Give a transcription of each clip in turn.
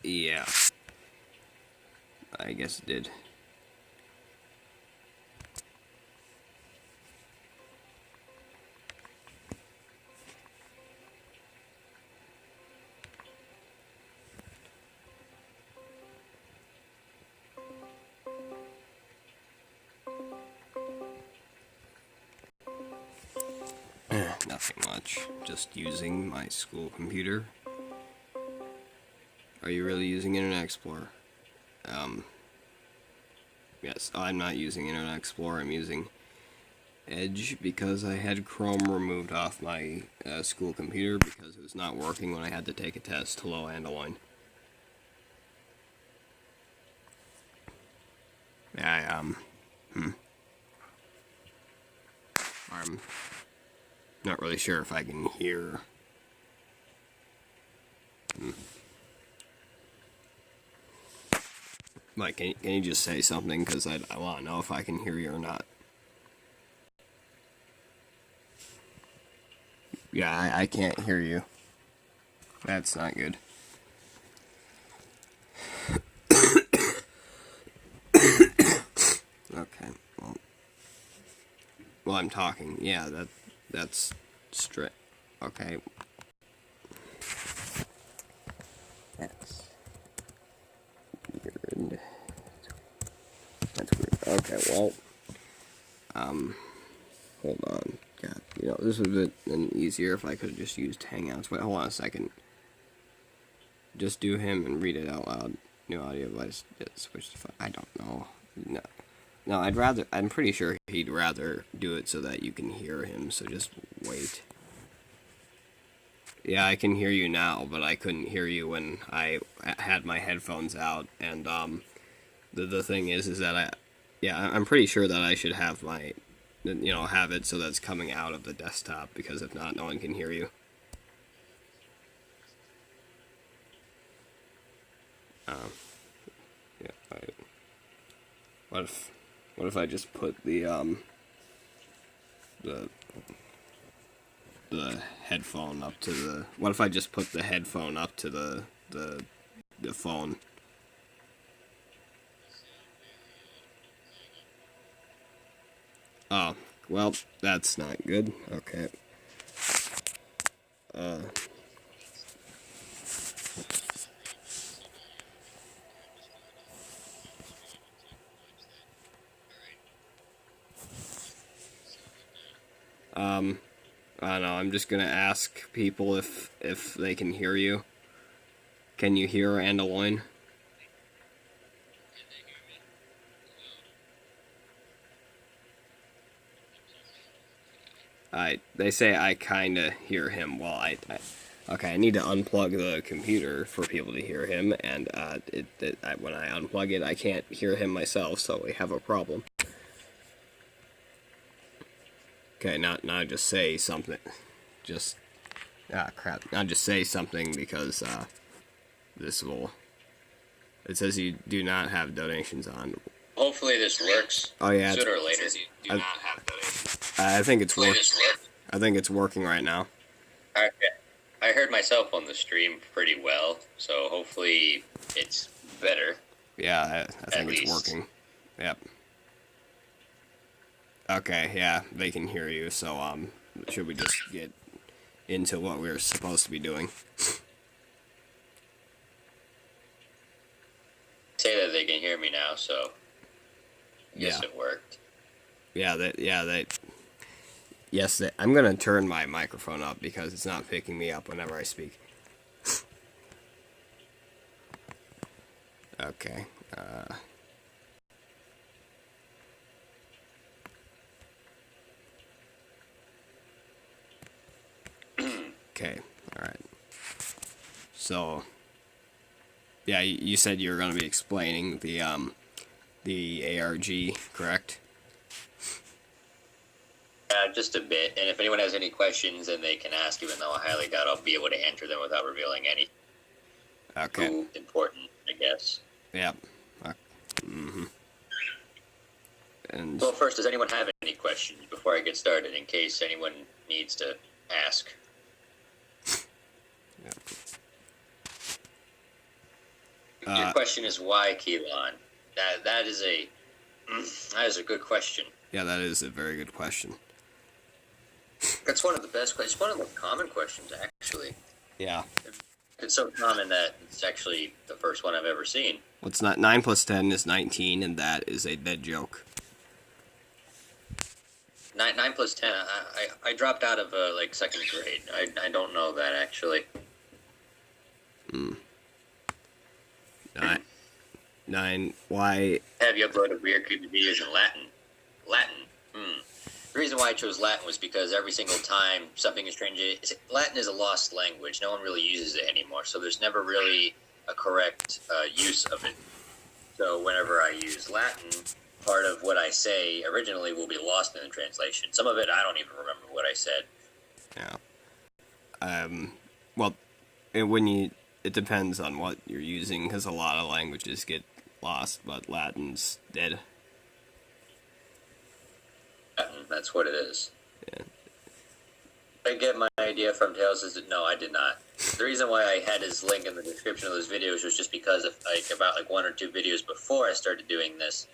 Yeah, I guess it did. Nothing much. Just using my school computer. Are you really using Internet Explorer? Yes, I'm not using Internet Explorer. I'm using Edge because I had Chrome removed off my school computer because it was not working when I had to take a test. Hello, Andaline. I'm not really sure if I can hear. Mike, can you just say something? Because I want to know if I can hear you or not. Yeah, I can't hear you. That's not good. Okay, well, I'm talking. Yeah, that's straight. Okay. That's weird. That's weird. Okay, well, hold on. God, this would have been easier if I could have just used Hangouts. Wait, hold on a second. Just do him and read it out loud. New audio device. Switch to. I don't know. No, I'm pretty sure he'd rather do it so that you can hear him. So just wait. Yeah, I can hear you now, but I couldn't hear you when I had my headphones out. And the thing is that I'm pretty sure that I should have have it so that's coming out of the desktop, because if not, no one can hear you. What if I just put the headphone up to the? What if I just put the headphone up to the phone? Oh, well, that's not good. Okay. I don't know. I'm just gonna ask people if they can hear you. Can you hear Andaloin? They say I kinda hear him. Well, okay. I need to unplug the computer for people to hear him, and when I unplug it, I can't hear him myself, so we have a problem. Okay, now just say something. Just crap. Now just say something, because this will. It says you do not have donations on. Hopefully this works. Oh yeah. Sooner or later. Do not have donations. I think it's working. I think it's working right now. Okay. I heard myself on the stream pretty well, so hopefully it's better. Yeah, I think it's working. Yep. Okay, yeah, they can hear you, so, should we just get into what we were supposed to be doing? Say that they can hear me now, so I guess it worked. Yes, I'm gonna turn my microphone up because it's not picking me up whenever I speak. Okay, okay, alright. So, yeah, you said you were going to be explaining the ARG, correct? Just a bit, and if anyone has any questions, then they can ask, even though I highly doubt I'll be able to answer them without revealing anything. Okay. Too important, I guess. Yep. And well, first, does anyone have any questions before I get started, in case anyone needs to ask? Yep. Your question is why, Keelan? That is a good question. Yeah, that is a very good question. It's one of the best questions. One of the common questions, actually. Yeah. It's so common that it's actually the first one I've ever seen. What's not 9 plus 10 is 19, and that is a dead joke. 9 plus 10. I dropped out of like second grade. I don't know that actually. Nine. Why? Have you uploaded weird creepy videos in Latin? Latin. The reason why I chose Latin was because every single time something is strange, Latin is a lost language. No one really uses it anymore, so there's never really a correct use of it. So whenever I use Latin, part of what I say originally will be lost in the translation. Some of it I don't even remember what I said. Yeah. Well, it depends on what you're using, because a lot of languages get lost, but Latin's dead. That's what it is. Yeah. I get my idea from Tales no, I did not. The reason why I had his link in the description of those videos was just because of about 1 or 2 videos before I started doing this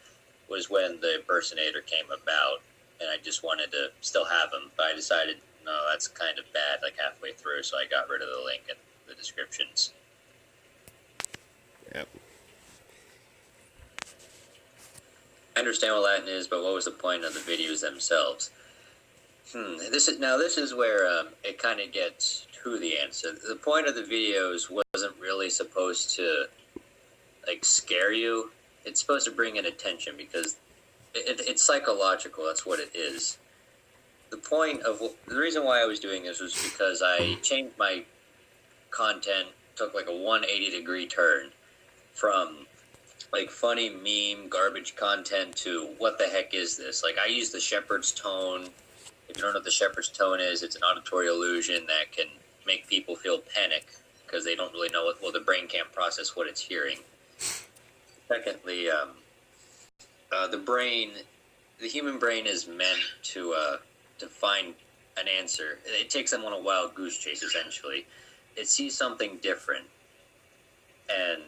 was when the impersonator came about, and I just wanted to still have him, but I decided no, that's kind of bad like halfway through, so I got rid of the link in the descriptions. Yep. I understand what Latin is, but what was the point of the videos themselves? This is where it kind of gets to the answer. The point of the videos wasn't really supposed to like scare you. It's supposed to bring in attention because it's psychological. That's what it is. The reason why I was doing this was because I changed my content, took like a 180-degree turn from like funny meme garbage content to what the heck is this? Like I use the shepherd's tone. If you don't know what the shepherd's tone is, it's an auditory illusion that can make people feel panic because they don't really know the brain can't process what it's hearing. Secondly, the human brain is meant to find an answer. It takes them on a wild goose chase, essentially. It sees something different. And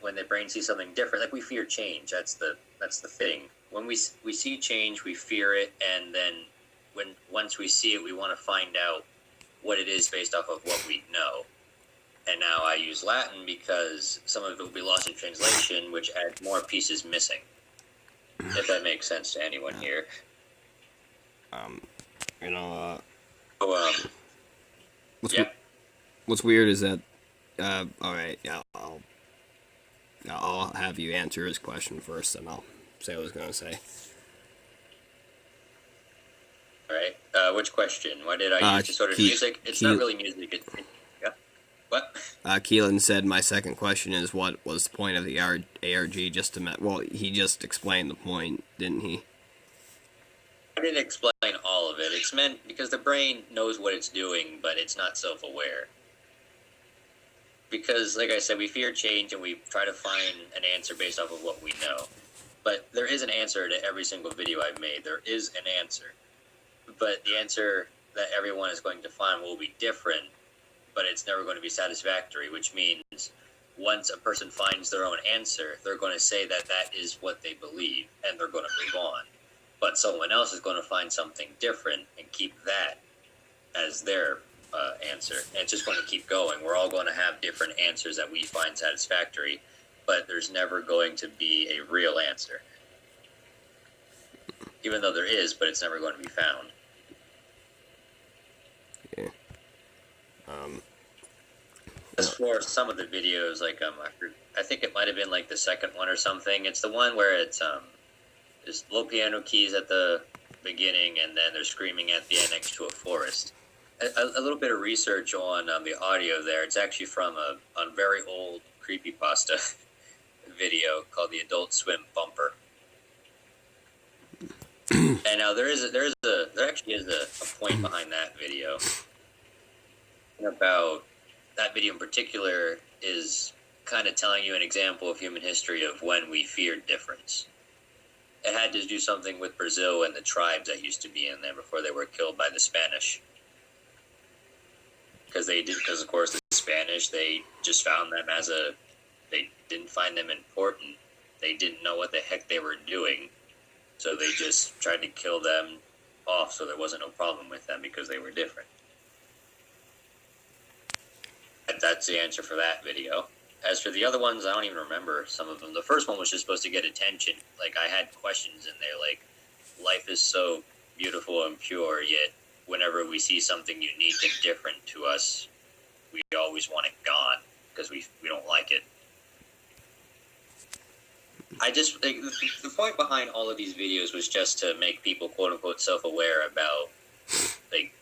when the brain sees something different, like we fear change, that's the thing. When we see change, we fear it, and then once we see it, we want to find out what it is based off of what we know. And now I use Latin because some of it will be lost in translation, which adds more pieces missing. If that makes sense to anyone here. What's weird is that. All right, yeah, I'll have you answer his question first, and I'll say what I was gonna say. All right. Which question? Why did I use this sort of music? It's not really music. Yeah. What? Keelan said my second question is what was the point of the ARG just to well, he just explained the point, didn't he? I didn't explain all of it. It's meant because the brain knows what it's doing, but it's not self-aware. Because, like I said, we fear change and we try to find an answer based off of what we know. But there is an answer to every single video I've made. There is an answer. But the answer that everyone is going to find will be different, but it's never going to be satisfactory, which means once a person finds their own answer, they're going to say that that is what they believe, and they're going to move on. But someone else is going to find something different and keep that as their answer. And it's just going to keep going. We're all going to have different answers that we find satisfactory, but there's never going to be a real answer. Even though there is, but it's never going to be found. Yeah. As for some of the videos, like I think it might have been like the second one or something. It's the one where it's there's low piano keys at the beginning, and then they're screaming at the end next to a forest. A little bit of research on the audio there. It's actually from a very old creepypasta video called the Adult Swim Bumper. And now there actually is a point behind that video. About that video in particular is kind of telling you an example of human history of when we feared difference. It had to do something with Brazil and the tribes that used to be in there before they were killed by the Spanish. Because of course the Spanish, they just found them they didn't find them important. They didn't know what the heck they were doing, so they just tried to kill them off so there wasn't no problem with them because they were different. And that's the answer for that video. As for the other ones, I don't even remember some of them. The first one was just supposed to get attention. Like, I had questions in there, like, life is so beautiful and pure, yet whenever we see something unique and different to us, we always want it gone because we don't like it. I just, like, the point behind all of these videos was just to make people quote-unquote self-aware about, like,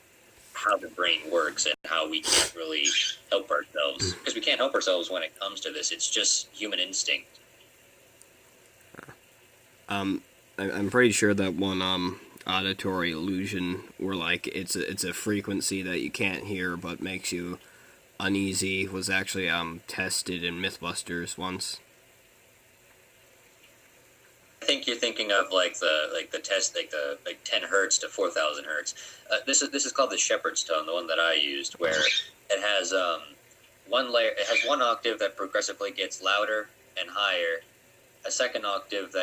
how the brain works and how we can't really help ourselves. Because we can't help ourselves when it comes to this. It's just human instinct. I'm pretty sure that one auditory illusion, where like it's a frequency that you can't hear but makes you uneasy, was actually tested in MythBusters once. I think you're thinking of the test, like 10 hertz to 4,000 hertz. This is called the Shepherd's tone, the one that I used, where it has one layer. It has one octave that progressively gets louder and higher. A second octave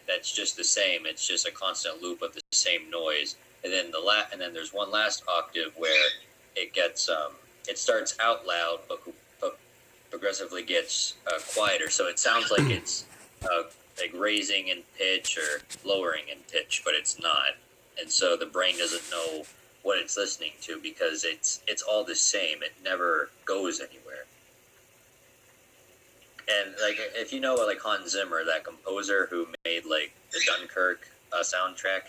that's just the same. It's just a constant loop of the same noise. And then there's one last octave where it gets it starts out loud but progressively gets quieter. So it sounds like it's like raising in pitch or lowering in pitch, but it's not. And so the brain doesn't know what it's listening to because it's all the same. It never goes anywhere. And like, if you know like Hans Zimmer, that composer who made like the Dunkirk soundtrack,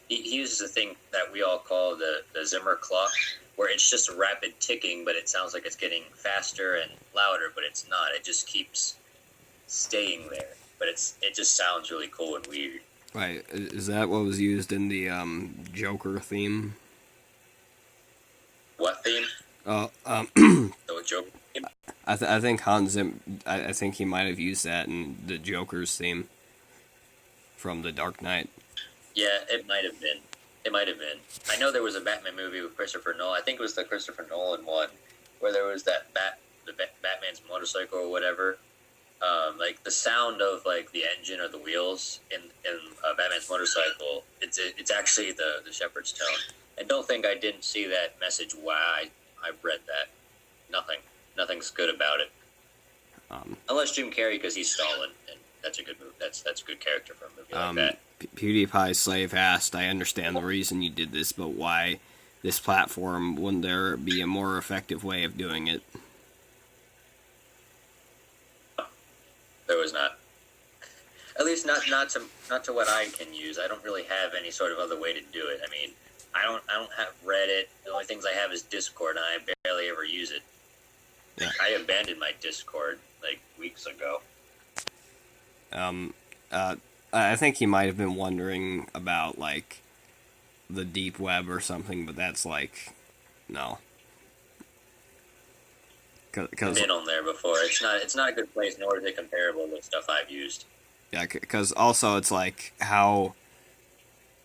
he uses a thing that we all call the Zimmer clock, where it's just a rapid ticking, but it sounds like it's getting faster and louder, but it's not. It just keeps staying there. But it just sounds really cool and weird. Right. Is that what was used in the Joker theme? What theme? Oh, The Joker theme? I think Hans Zimmer, I think he might have used that in the Joker's theme from The Dark Knight. Yeah, it might have been. It might have been. I know there was a Batman movie with Christopher Nolan. I think it was the Christopher Nolan one, where there was that Batman's motorcycle or whatever. Like the sound of like the engine or the wheels in Batman's motorcycle, it's actually the Shepherd's tone. And don't think I didn't see that message. Why I read that. Nothing's good about it. Unless Jim Carrey, because he's Stalin, and that's a good move. That's a good character for a movie like that. PewDiePie Slave asked, I understand the reason you did this, but why this platform? Wouldn't there be a more effective way of doing it? There was not. At least not to what I can use. I don't really have any sort of other way to do it. I mean, I don't have Reddit. The only things I have is Discord, and I barely ever use it. Yeah. I abandoned my Discord like weeks ago. I think he might have been wondering about like the deep web or something, but that's like no. I've been on there before. It's not a good place, nor is it comparable with stuff I've used. Yeah, because also it's like how,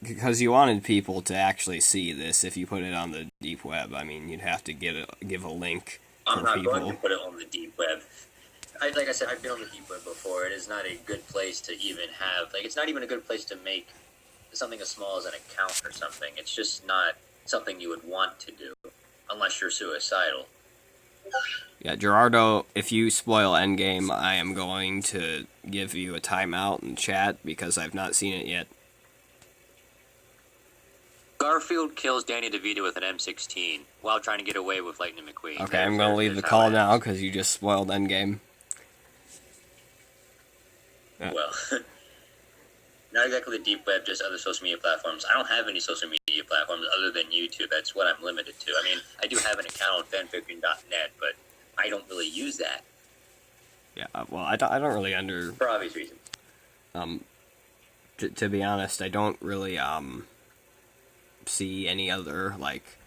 because you wanted people to actually see this. If you put it on the deep web, I mean, you'd have to give a link I'm for not people. going to put it on the deep web. Like I said, I've been on the deep web before. It is not a good place to even have. Like, it's not even a good place to make something as small as an account or something. It's just not something you would want to do unless you're suicidal. Yeah, Gerardo, if you spoil Endgame, I am going to give you a timeout in chat because I've not seen it yet. Garfield kills Danny DeVito with an M16 while trying to get away with Lightning McQueen. Okay, I'm going to leave the call now because you just spoiled Endgame. Well, not exactly the deep web, just other social media platforms. I don't have any social media platforms other than YouTube. That's what I'm limited to. I mean, I do have an account on fanfiction.net, but I don't really use that. Yeah, well, I don't really for obvious reasons. To be honest, I don't really see any other like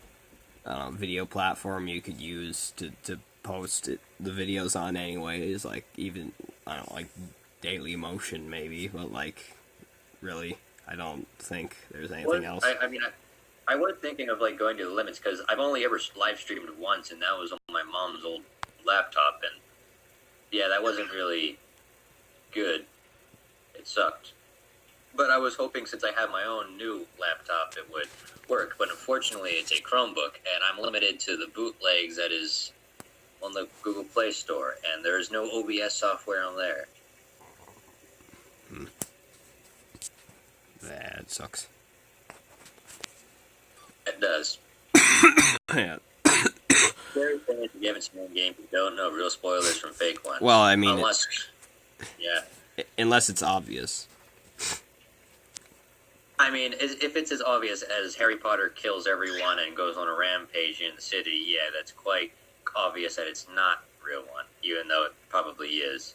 video platform you could use to post the videos on anyways. Like even I don't know, like Daily Motion maybe, but like really, I don't think there's anything else. I mean, I was thinking of like going to the limits because I've only ever live streamed once, and that was on my mom's old laptop, and yeah, that wasn't really good. It sucked. But I was hoping since I have my own new laptop it would work. But unfortunately, it's a Chromebook, and I'm limited to the bootlegs that is on the Google Play Store, and there is no OBS software on there. That sucks. It does. Yeah. Very funny if you haven't seen the game, you don't know real spoilers from fake ones. Well, I mean, unless, unless it's obvious. I mean, if it's as obvious as Harry Potter kills everyone and goes on a rampage in the city, yeah, that's quite obvious that it's not a real one, even though it probably is,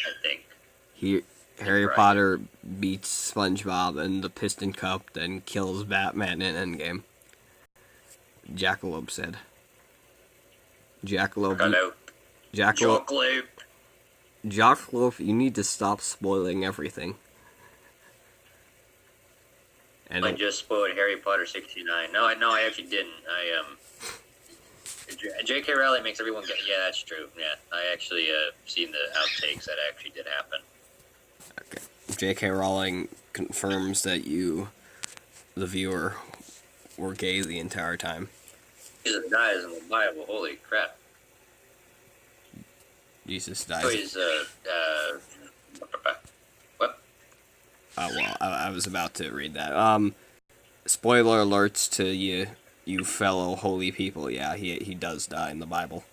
I think. Harry Right. Potter beats SpongeBob in the Piston Cup, then kills Batman in Endgame. Jackalope said. Hello. Jackalope, Chocolate. Jackalope, you need to stop spoiling everything. And I just spoiled Harry Potter 69. No, I actually didn't. J.K. Rowling makes everyone get. Yeah, that's true. Yeah, I actually seen the outtakes that actually did happen. okay. J.K. Rowling confirms that you, the viewer, were gay the entire time. Jesus dies in the Bible. Holy crap! Jesus So dies. he's what? Well, I was about to read that. Spoiler alerts to you fellow holy people. Yeah, he does die in the Bible.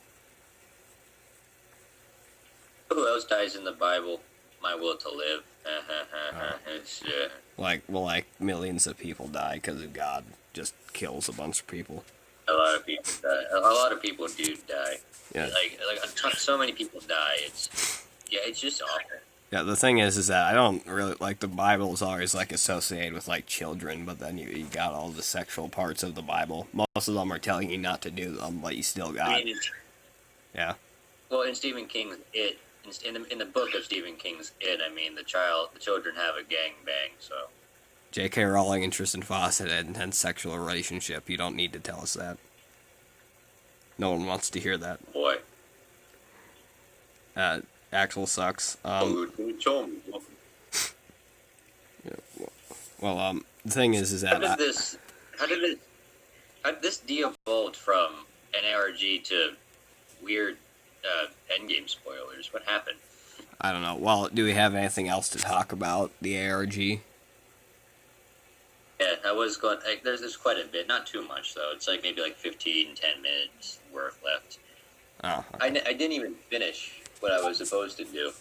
Who else dies in the Bible? My will to live. It's, Like millions of people die because of God just kills a bunch of people. a lot of people die. A lot of people do die. Yeah. Like so many people die. It's just awful. Yeah, the thing is that I don't really like the Bible is always like associated with like children, but then you got all the sexual parts of the Bible. Most of them are telling you not to do them, but you still got. I mean, Yeah. well, in Stephen King's It, in the book of Stephen King's It, I mean, the children have a gangbang, so. J.K. Rowling and Tristan Foss had an intense sexual relationship. You don't need to tell us that. No one wants to hear that. Boy. Axel sucks. Who told me? Well, the thing is that How did this de-evolved from an ARG to weird endgame spoilers? What happened? I don't know. Well, do we have anything else to talk about the ARG? Yeah, I was going. There's quite a bit, not too much though. It's like maybe like 10 minutes worth left. Oh, I didn't even finish what I was supposed to do.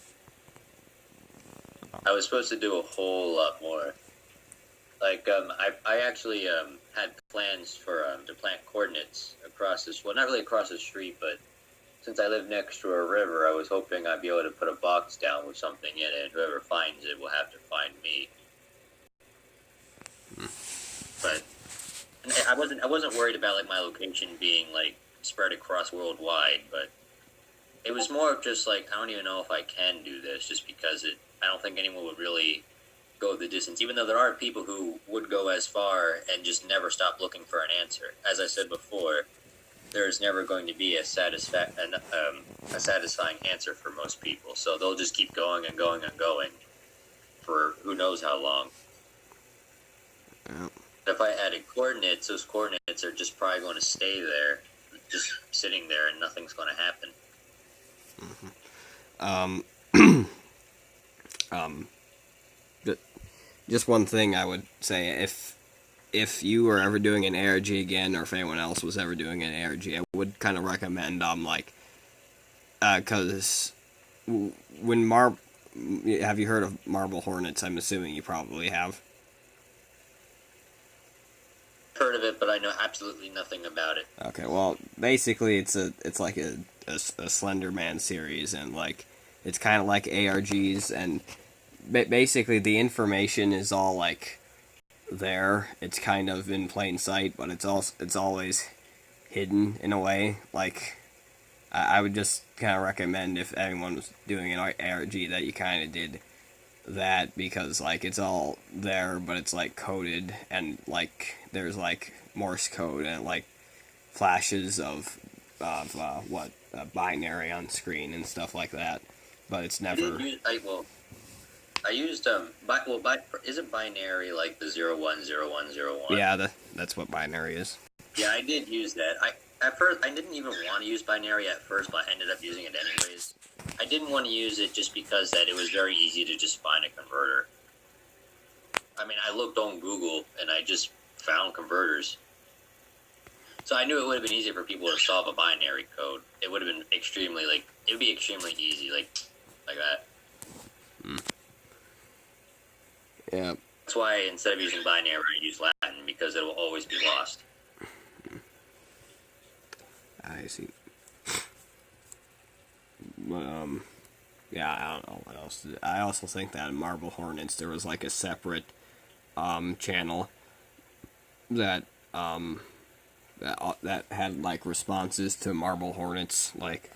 I was supposed to do a whole lot more. Like, I actually had plans for to plant coordinates across this. Well, not really across the street, but since I live next to a river, I was hoping I'd be able to put a box down with something in it. Whoever finds it will have to find me. But I wasn't worried about like my location being like spread across worldwide, but it was more of just like I don't even know if I can do this, just because I don't think anyone would really go the distance, even though there are people who would go as far and just never stop looking for an answer. As I said before, there's never going to be a satisfying answer for most people, so they'll just keep going and going and going for who knows how long. yeah. If I added coordinates, those coordinates are just probably going to stay there, just sitting there, and nothing's going to happen. Just one thing I would say, if you were ever doing an ARG again, or if anyone else was ever doing an ARG, I would kind of recommend because when have you heard of Marble Hornets? I'm assuming you probably have. Heard of it, but I know absolutely nothing about it. Okay, well, basically it's like a Slender Man series, and like it's kind of like ARGs, and basically the information is all like there. It's kind of in plain sight, but it's always hidden in a way. Like I would just kind of recommend if anyone was doing an ARG that you kind of did that, because like it's all there, but it's like coded, and like there's like Morse code and like flashes of binary on screen and stuff like that, but it's never. I used isn't binary like the 010101? Yeah, that's what binary is. Yeah, I did use that. At first I didn't even want to use binary at first, but I ended up using it anyways. I didn't want to use it just because that it was very easy to just find a converter. I mean, I looked on Google and I just found converters. So I knew it would have been easier for people to solve a binary code. It would have been extremely it would be extremely easy, like that. Yeah. That's why instead of using binary, I use Latin, because it will always be lost. I see. But, yeah, I don't know what else. I also think that in Marble Hornets there was like a separate channel that that had like responses to Marble Hornets, like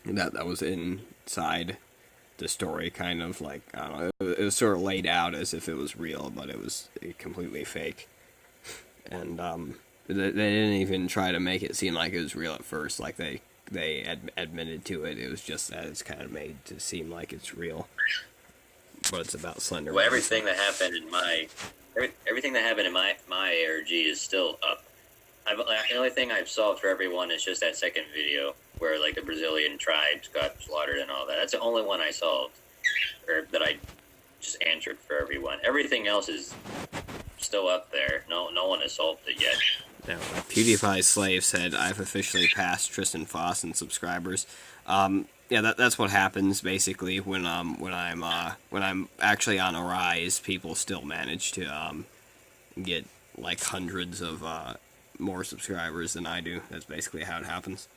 that was inside the story, kind of like, I don't know. It was sort of laid out as if it was real, but it was completely fake. And they didn't even try to make it seem like it was real at first. Like they admitted to it. It was just that it's kind of made to seem like it's real, but it's about Slender. Well, everything that happened in my ARG is still up. The only thing I've solved for everyone is just that second video where like the Brazilian tribes got slaughtered and all that. That's the only one I solved, or that I just answered for everyone. Everything else is still up there. No one has solved it yet. Now, PewDiePie's slave said, "I've officially passed Tristan Foss in subscribers." Yeah, that's what happens basically when I'm actually on a rise. People still manage to get like hundreds of more subscribers than I do. That's basically how it happens.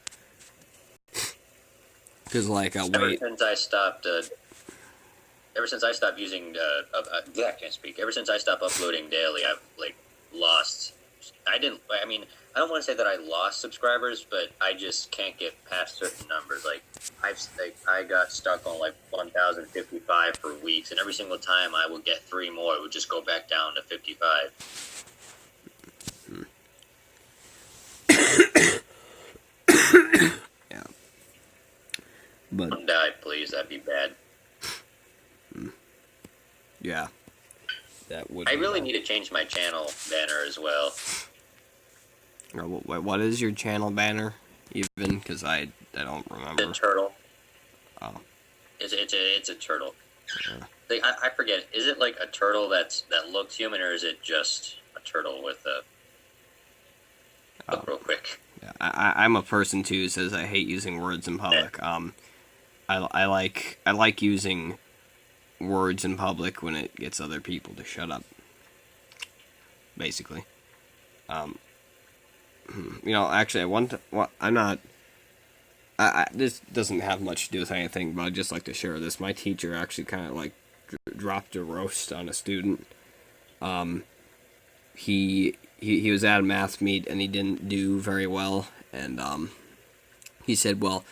Because like ever since I stopped using I can't speak. Ever since I stopped uploading daily, I've like lost. I don't want to say that I lost subscribers, but I just can't get past certain numbers. Like I got stuck on like 1,055 for weeks, and every single time I would get 3 more, it would just go back down to 55. Yeah. But don't die, please. That'd be bad. Yeah. That would. I really need to change my channel banner as well. What is your channel banner, even? Because I don't remember. The turtle. Oh. It's a turtle. Yeah. Like, I forget. Is it like a turtle that looks human, or is it just a turtle with a... Look real quick. Yeah, I'm a person too who says I hate using words in public. I like using words in public when it gets other people to shut up. Basically. Actually, I'm not. This doesn't have much to do with anything, but I'd just like to share this. My teacher actually kind of like dropped a roast on a student. He was at a math meet and he didn't do very well, and he said, "Well,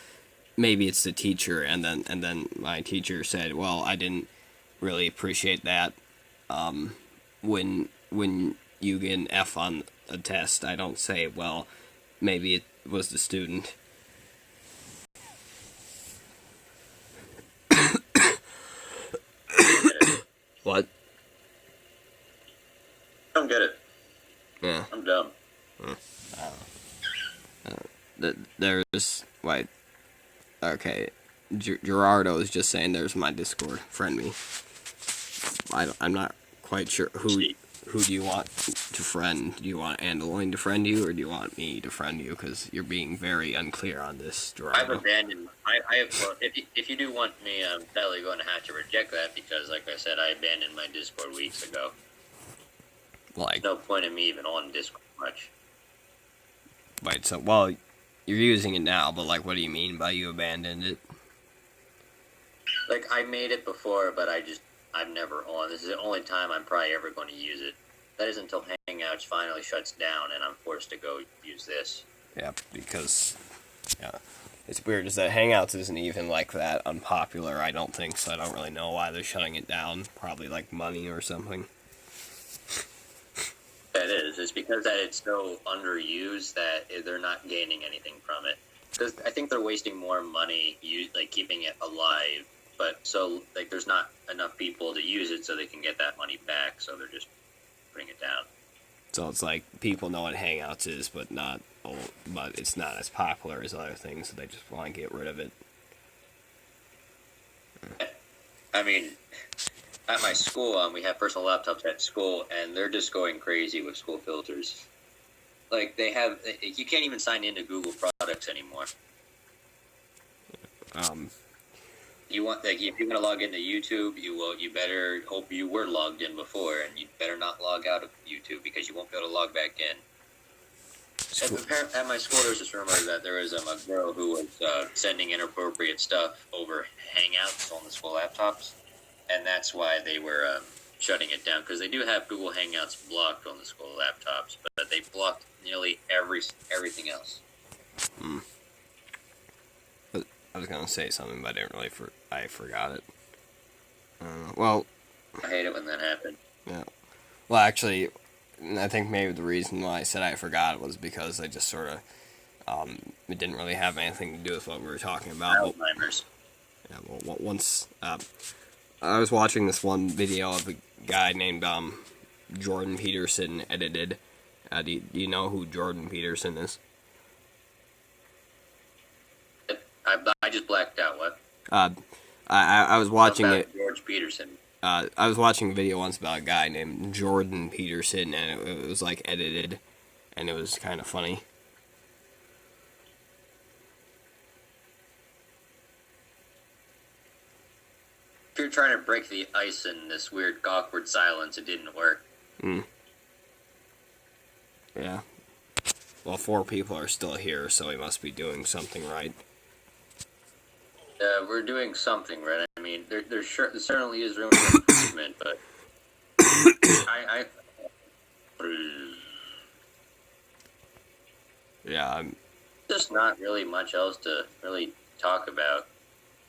maybe it's the teacher." And then my teacher said, "Well, I didn't really appreciate that. When you get an F on a test, I don't say, well, maybe it was the student." What? I don't get it. Yeah. I'm dumb. There's like, okay, Gerardo is just saying there's my Discord. Friend me. I'm not quite sure who do you want to friend. Do you want Andaloin to friend you, or do you want me to friend you? Because you're being very unclear on this, Gerardo. I've abandoned. Well, if you do want me, I'm definitely going to have to reject that, because, like I said, I abandoned my Discord weeks ago. Like, no point in me even on Discord much. Wait, so, well, you're using it now, but, like, what do you mean by you abandoned it? Like, I made it before, but I'm never on. This is the only time I'm probably ever going to use it. That is until Hangouts finally shuts down and I'm forced to go use this. Yeah, because, yeah, it's weird is that Hangouts isn't even, like, that unpopular, I don't think, so I don't really know why they're shutting it down. Probably, like, money or something. That is. It's because that it's so underused that they're not gaining anything from it. Because I think they're wasting more money, like, keeping it alive but so like there's not enough people to use it, so they can get that money back. So they're just putting it down. So it's like people know what Hangouts is, but but it's not as popular as other things, so they just want to get rid of it. I mean, at my school, we have personal laptops at school, and they're just going crazy with school filters. Like you can't even sign into Google products anymore. You want if you're gonna log into YouTube, you better hope you were logged in before, and you better not log out of YouTube because you won't be able to log back in. At my school, there was this rumor that there was a girl who was sending inappropriate stuff over Hangouts on the school laptops, and that's why they were shutting it down, because they do have Google Hangouts blocked on the school laptops, but they blocked nearly everything else. I was gonna say something, but I didn't really. I forgot it. Well, I hate it when that happens. Yeah. Well, actually, I think maybe the reason why I said I forgot it was because I just sort of it didn't really have anything to do with what we were talking about. Alzheimer's. Yeah. Well, once I was watching this one video of a guy named Jordan Peterson edited. Do you know who Jordan Peterson is? I just blacked out. What? I was watching it. George Peterson. I was watching a video once about a guy named Jordan Peterson, and it was like edited, and it was kind of funny. If you're trying to break the ice in this weird, awkward silence, it didn't work. Yeah. Well, 4 people are still here, so we must be doing something right. We're doing something right. I mean, there certainly is room for improvement, but Yeah, I'm just not really much else to really talk about.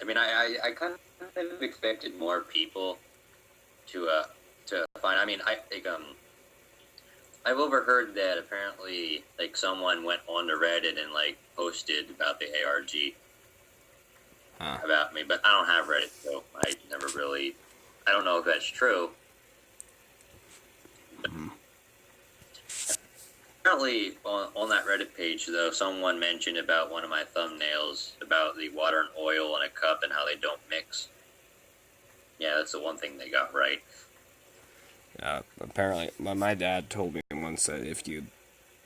I mean, I kind of expected more people to find. I mean, I've overheard that apparently, like, someone went on to Reddit and like posted about the ARG. About me, but I don't have Reddit, so I never really. I don't know if that's true. Apparently, on that Reddit page, though, someone mentioned about one of my thumbnails about the water and oil in a cup and how they don't mix. Yeah, that's the one thing they got right. apparently, my dad told me once that if you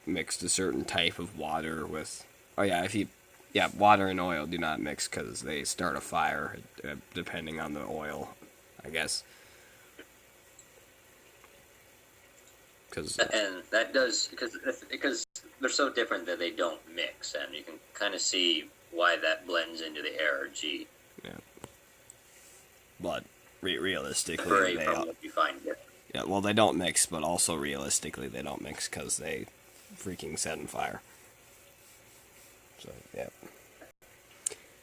mixed a certain type of water with, water and oil do not mix because they start a fire, depending on the oil, I guess. And that does, because they're so different that they don't mix, and you can kind of see why that blends into the ARG. Yeah. But realistically, what you find different. Yeah, well, they don't mix, but also realistically, they don't mix because they freaking set on fire. So, yeah.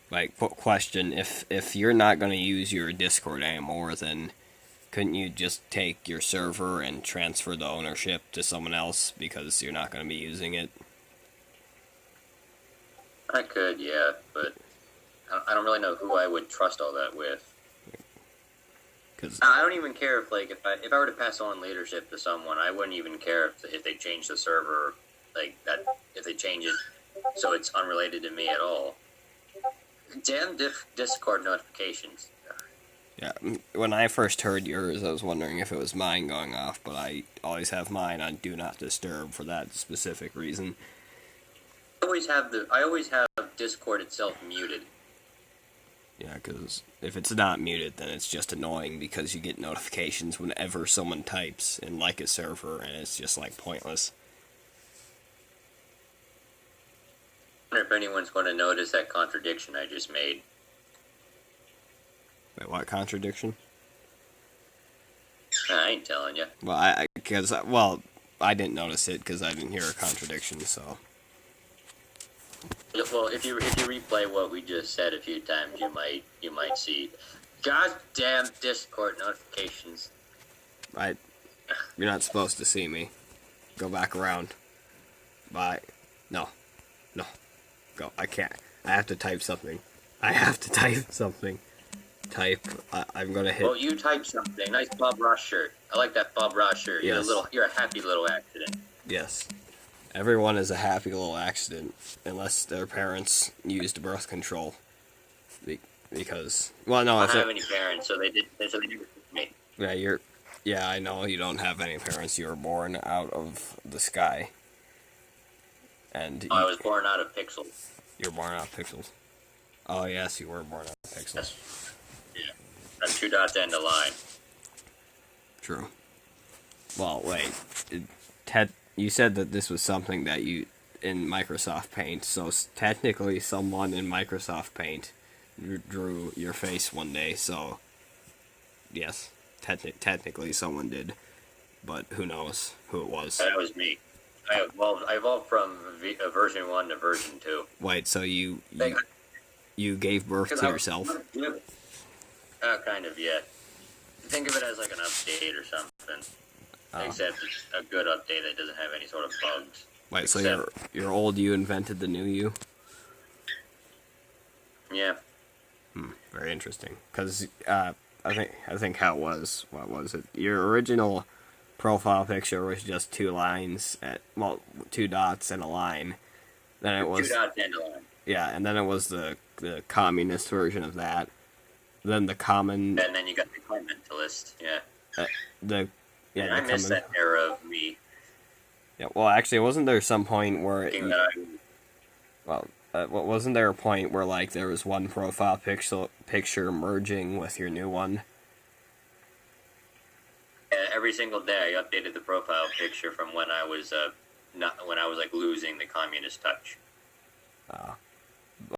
Like, question, if you're not going to use your Discord anymore, then couldn't you just take your server and transfer the ownership to someone else because you're not going to be using it? I could, yeah, but I don't really know who I would trust all that with. I don't even care if I were to pass on leadership to someone, I wouldn't even care if they change the server, like that, if they change it so it's unrelated to me at all. Damn Discord notifications. Yeah, when I first heard yours, I was wondering if it was mine going off, but I always have mine on Do Not Disturb for that specific reason. I always have Discord itself muted. Yeah, because if it's not muted, then it's just annoying because you get notifications whenever someone types in like a server, and it's just like pointless. I wonder if anyone's going to notice that contradiction I just made. Wait, what contradiction? I ain't telling you. Well, I didn't notice it because I didn't hear a contradiction, so. Well, if you replay what we just said a few times, you might see goddamn Discord notifications. You're not supposed to see me. Go back around. Bye. No. Go. I can't. I have to type something. type. I'm gonna hit. Well, you type something. Nice Bob Ross shirt. I like that Bob Ross shirt. Yes. You're a happy little accident. Yes. Everyone is a happy little accident, unless their parents used birth control. Because, well, no, I don't have any parents, so they never took me. Yeah, yeah, I know you don't have any parents. You were born out of the sky. And I was born out of pixels. You're born out of pixels. Oh, yes, you were born out of pixels. Yeah. And 2 dots and a line. True. Well, wait. Ted, you said that this was something that you in Microsoft Paint, so technically someone in Microsoft Paint drew your face one day, so yes, technically someone did, but who knows who it was. That was me. I evolved from version 1 to version 2. Wait, so you gave birth to yourself? Kind of, yeah. Think of it as like an update or something. Except it's a good update that doesn't have any sort of bugs. Wait, so your old you invented the new you? Yeah. Very interesting. Because I think how it was. What was it? Your original profile picture was just 2 lines, 2 dots and a line. Then it was 2 dots and a line. Yeah, and then it was the communist version of that. Then the common. And then you got the Fundamentalist. Yeah. I miss that era of me. Yeah. Well, actually, wasn't there some point where? Wasn't there a point where like there was one profile picture merging with your new one? Every single day, I updated the profile picture from when I was like losing the communist touch.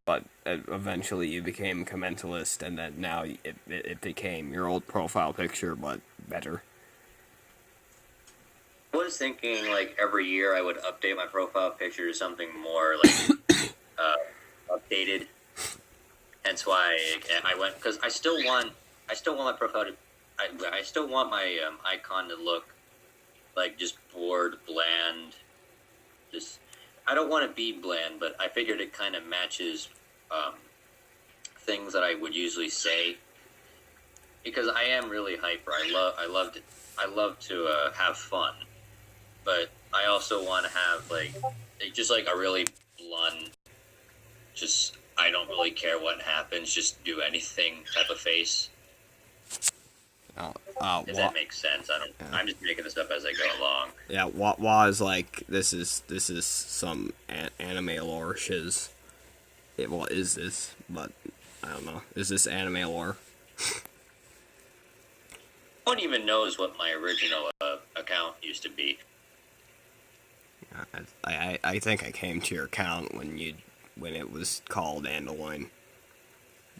But eventually you became Commentalist, and then now it became your old profile picture, but better. I was thinking like every year I would update my profile picture to something more like updated. Hence why I went, because I still want my profile to. I still want my icon to look like just bored, bland. Just I don't want to be bland, but I figured it kind of matches things that I would usually say, because I am really hyper. I love to have fun, but I also want to have like just like a really blunt, just I don't really care what happens, just do anything type of face. If that makes sense. I'm just making this up as I go along. Yeah, Wah is like, this is some anime lore shiz. What is this? But I don't know. Is this anime lore? No one even knows what my original account used to be. I think I came to your account when it was called Andaloin.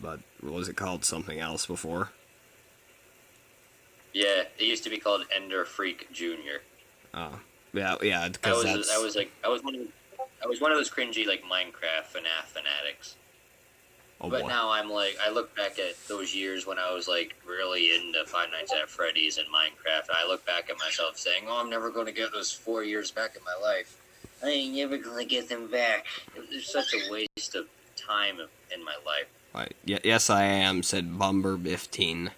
But was it called something else before? Yeah, it used to be called Ender Freak Jr. Oh, yeah. Because I was one of those cringy like Minecraft fanatics. Oh, but boy. now I'm like, I look back at those years when I was like really into Five Nights at Freddy's and Minecraft. And I look back at myself saying, "Oh, I'm never going to get those 4 years back in my life. I ain't never going to get them back." It was such a waste of time in my life. Right. Yes, I am," said Bumber15.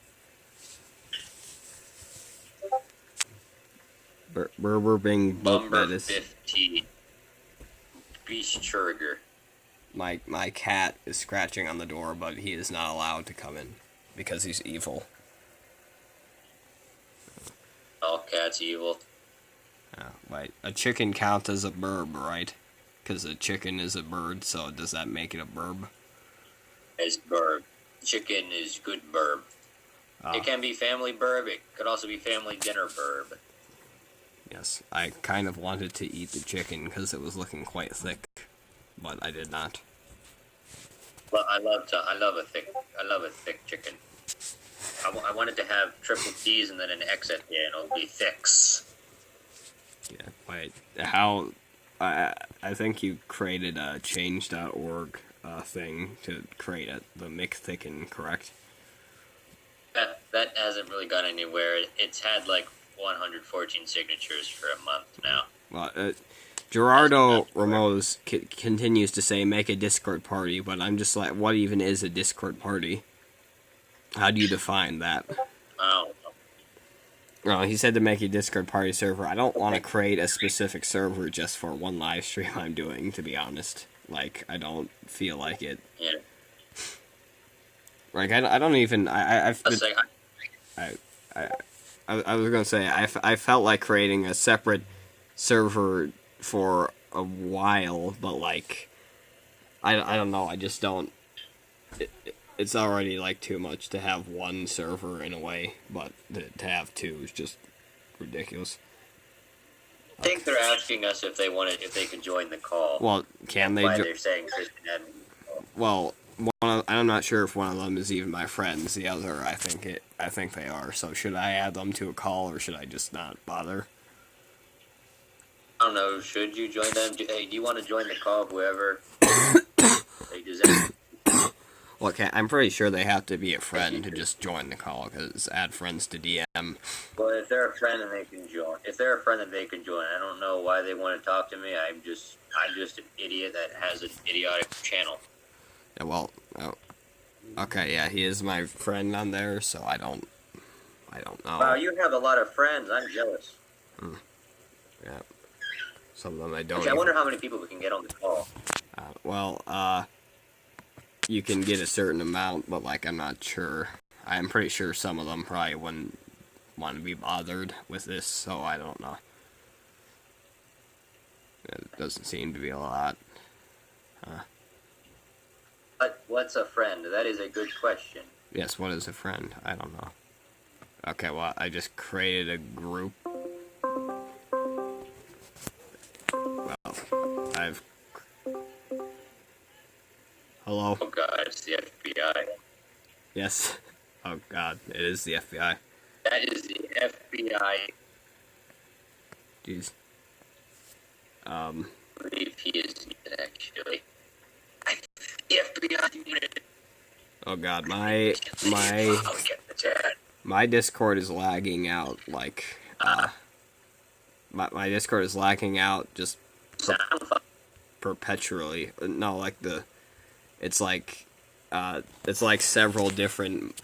Berber Bing Bumber15. Beastchurger. My cat is scratching on the door, but he is not allowed to come in because he's evil. All cats evil. Wait, a chicken counts as a burb, right? Because a chicken is a bird, so does that make it a burb? As burb. Chicken is good burb. It can be family burb. It could also be family dinner burb. Yes, I kind of wanted to eat the chicken because it was looking quite thick, but I did not. Well, I love a thick chicken. I wanted to have triple T's and then an X at the end. It'll be thicks. Yeah, wait, how? I think you created a change.org thing to create the McThicken, correct? That hasn't really gone anywhere. It's had like 114 signatures for a month now. Well, Gerardo Ramos continues to say make a Discord party, but I'm just like, what even is a Discord party? How do you define that? Oh, Well, he said to make a Discord party server. I don't want to create a specific server just for one live stream I'm doing, to be honest. Like, I don't feel like it. yeah. Like, I don't even... I've I been, was like, I was gonna say, I felt like creating a separate server for a while, but, like, I don't know, I just don't... It's already, like, too much to have one server in a way, but to have two is just ridiculous. I think they're asking us if they can join the call. Well, can they... Why they're saying Christian and Well, I'm not sure if one of them is even my friends. The other, I think they are. So should I add them to a call, or should I just not bother? I don't know. Should you join them? Hey, do you want to join the call? Whoever. Hey, does that, Well, I'm pretty sure they have to be a friend to just join the call, because add friends to DM. well, if they're a friend, then they can join. If they're a friend, then they can join. I don't know why they want to talk to me. I'm just an idiot that has an idiotic channel. Yeah, well, oh, okay, yeah, he is my friend on there, so I don't know. Wow, you have a lot of friends. I'm jealous. Yeah, some of them I don't. Actually, I wonder how many people we can get on the call. You can get a certain amount, but, like, I'm not sure. I'm pretty sure some of them probably wouldn't want to be bothered with this, so I don't know. It doesn't seem to be a lot. What's a friend? That is a good question. Yes, what is a friend? I don't know. Okay, well, I just created a group. Well, Hello? Oh god, it's the FBI. Yes. Oh god, it is the FBI. That is the FBI. Jeez. I believe he is needed, actually. The FBI unit. Oh god, I'll get the chat. my Discord is lagging out, like, my Discord is lagging out just Sound fun. perpetually. No, like it's like several different,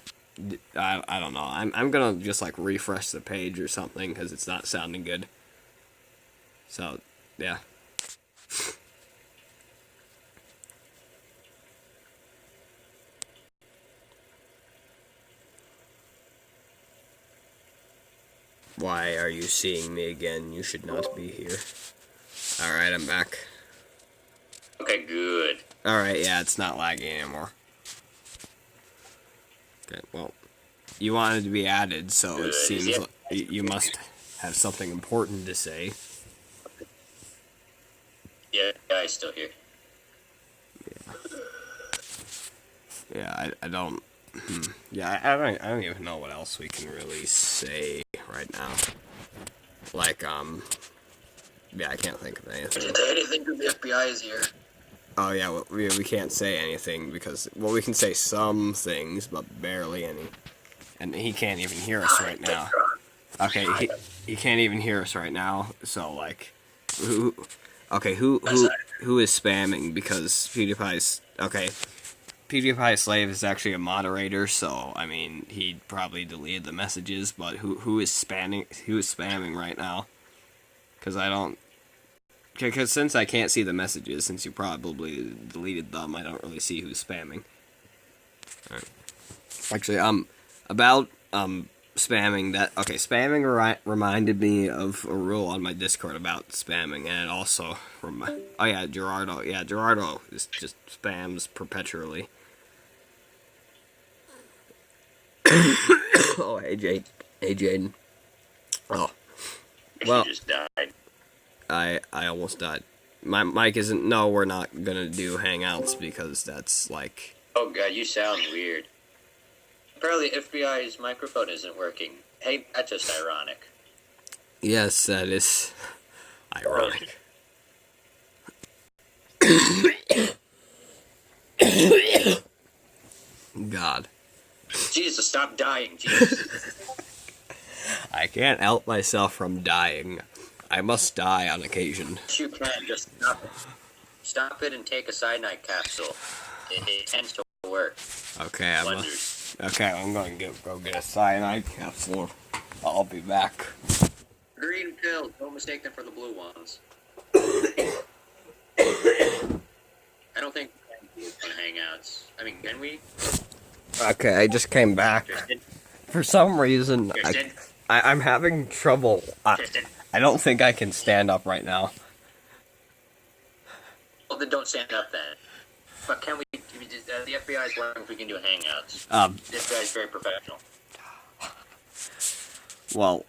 I don't know. I'm gonna just, like, refresh the page or something, because it's not sounding good. So, yeah. Why are you seeing me again? You should not be here. Alright, I'm back. Okay, good. Alright, yeah, it's not lagging anymore. Okay, well, you wanted to be added, so it Good. seems Yeah. like you must have something important to say. Yeah, guy's still here. Yeah, I don't... Yeah, I don't even know what else we can really say right now. Like, yeah, I can't think of anything. Did anything to the FBI is here? Oh, yeah, well, we can't say anything because, well, we can say some things, but barely any. And he can't even hear us right now. Okay, he can't even hear us right now, so, like, who is spamming? Because PewDiePie's, okay, PewDiePie Slave is actually a moderator, so, I mean, he probably deleted the messages, but who is spamming right now? Because I don't, because since I can't see the messages, since you probably deleted them, I don't really see who's spamming. Alright. Actually, about, spamming, that, okay, spamming reminded me of a rule on my Discord about spamming, and it also, oh yeah, Gerardo is just spams perpetually. Oh, hey, Jaden. Oh, well, She just died. I almost died. My mic isn't, no, we're not gonna do Hangouts, because that's, like... Oh god, you sound weird. Apparently FBI's microphone isn't working. Hey, that's just ironic. Yes, that is ironic. God. Jesus, stop dying, Jesus. I can't help myself from dying. I must die on occasion. You can, just stop it. Stop it and take a cyanide capsule. It tends to work. Okay, Wonders. Okay, I'm going to go get a cyanide capsule. I'll be back. Green pills, don't mistake them for the blue ones. I don't think we can do hangouts. I mean, can we? Okay, I just came back. Tristan? For some reason, Tristan? I'm having trouble. Tristan? I don't think I can stand up right now. Well, then don't stand up then. But can we? The FBI is wondering if we can do hangouts. This guy's very professional. Well,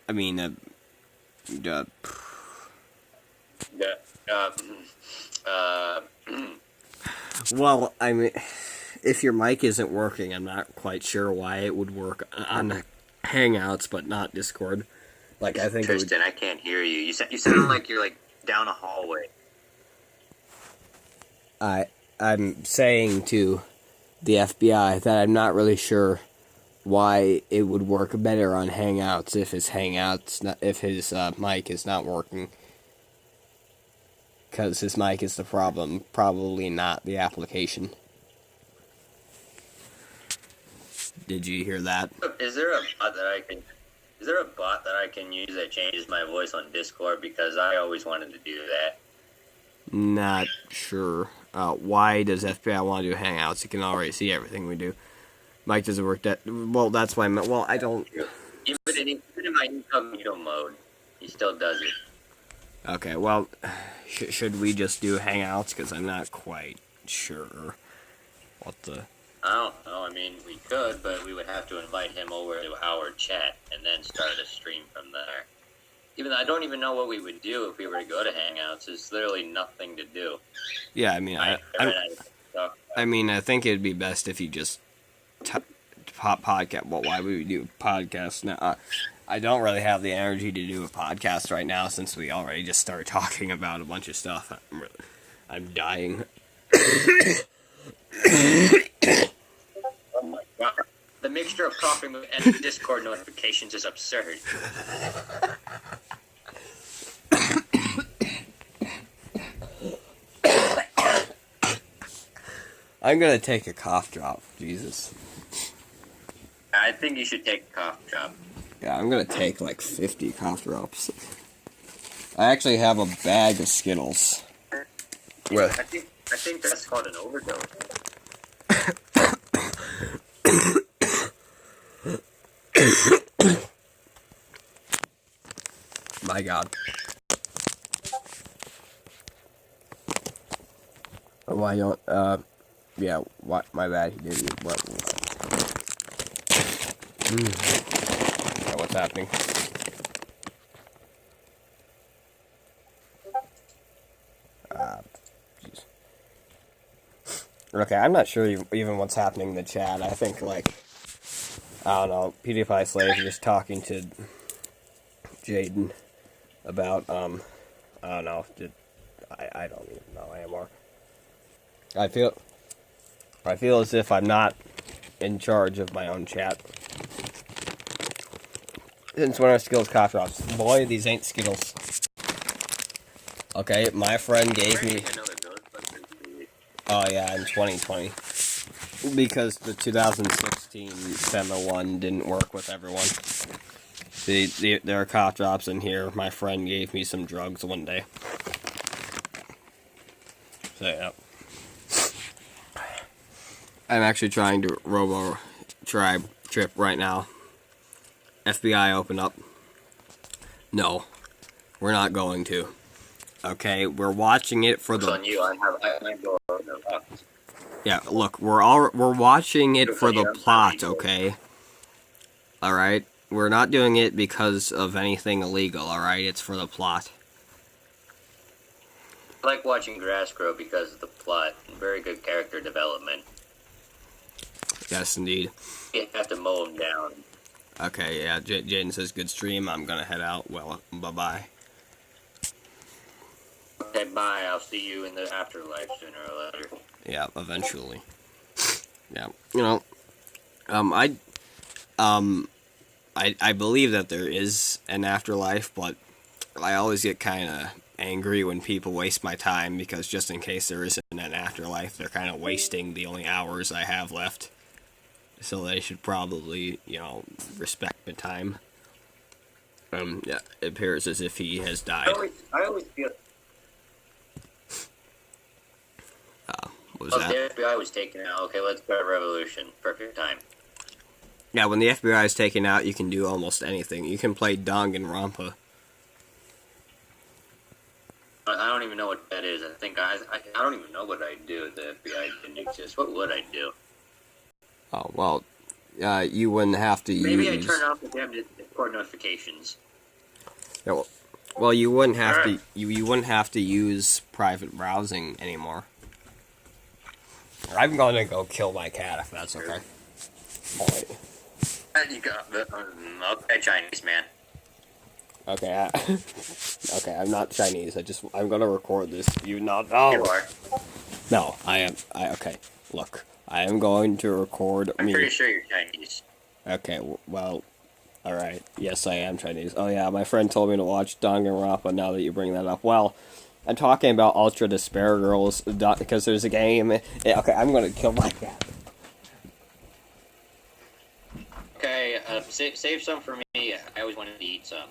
I mean, well, I mean, if your mic isn't working, I'm not quite sure why it would work on Hangouts, but not Discord. Like, I think Tristan, I can't hear you. You sound like you're like down a hallway. I'm saying to the FBI that I'm not really sure why it would work better on Hangouts if his mic is not working. Because his mic is the problem, probably not the application. Did you hear that? Is there a bot that I can use that changes my voice on Discord? Because I always wanted to do that. Not sure. Why does FBI want to do Hangouts? You can already see everything we do. Mike doesn't work that well. That's why. Well, I don't. Even in my incognito mode, he still does it. Okay. Well, should we just do Hangouts? Because I'm not quite sure what the. I don't know. I mean, we could, but we would have to invite him over to our chat and then start a stream from there. Even though I don't even know what we would do if we were to go to Hangouts. There's literally nothing to do. Yeah, I mean, I mean, I think it'd be best if you just podcast. Well, why would we do podcasts now? I don't really have the energy to do a podcast right now since we already just started talking about a bunch of stuff. I'm dying. Oh my god. The mixture of coughing and Discord notifications is absurd. I'm gonna take a cough drop. Jesus. I think you should take a cough drop. Yeah, I'm gonna take like 50 cough drops. I actually have a bag of Skittles. I think that's called an overdose. My God. Why don't, yeah, what, my bad, he didn't, what, yeah, what's happening? Jeez. Okay, I'm not sure even what's happening in the chat. I think, like, I don't know, PewDiePie Slave is just talking to Jaden about, I don't know, I don't even know anymore. I feel as if I'm not in charge of my own chat. Since when are Skittles cough drops? Boy, these ain't Skittles. Okay, my friend gave me... Oh yeah, in 2020. Because the 2016 Sema one didn't work with everyone. There are cough drops in here. My friend gave me some drugs one day. So yeah. I'm actually trying to Robo Tribe trip right now. FBI open up. No, we're not going to. Okay, we're watching it for the. On you, I go. Yeah, look, we're watching it for the plot. Okay. All right, we're not doing it because of anything illegal. All right, it's for the plot. I like watching grass grow because of the plot. Very good character development. Yes, indeed. You have to mow them down. Okay, yeah, Jaden says good stream. I'm gonna head out. Well, bye-bye. Okay, bye. I'll see you in the afterlife sooner or later. Yeah, eventually. Yeah, you know, I believe that there is an afterlife, but I always get kind of angry when people waste my time because just in case there isn't an afterlife, they're kind of wasting the only hours I have left. so they should probably, respect the time. Yeah, it appears as if he has died. I always feel. What was that? The FBI was taken out. Okay, let's start a revolution. Perfect time. Yeah, when the FBI is taken out, you can do almost anything. You can play Danganronpa. I don't even know what that is. I don't even know what I'd do if the FBI didn't exist. What would I do? Oh, well, you wouldn't have to Maybe use... I turn off the damn Discord notifications. Yeah, well, you wouldn't have to... You wouldn't have to use private browsing anymore. I'm gonna go kill my cat if that's okay. Alright. You got the okay, Chinese man. Okay, okay, I'm not Chinese. I'm gonna record this. You not know. You are. No, I am. Okay, look, I am going to record I'm me. pretty sure you're Chinese. Okay, well, all right. Yes, I am Chinese. Oh yeah, my friend told me to watch Danganronpa. Now that you bring that up, well, I'm talking about Ultra Despair Girls because there's a game. Okay, I'm gonna kill my cat. Okay, save some for me. I always wanted to eat some.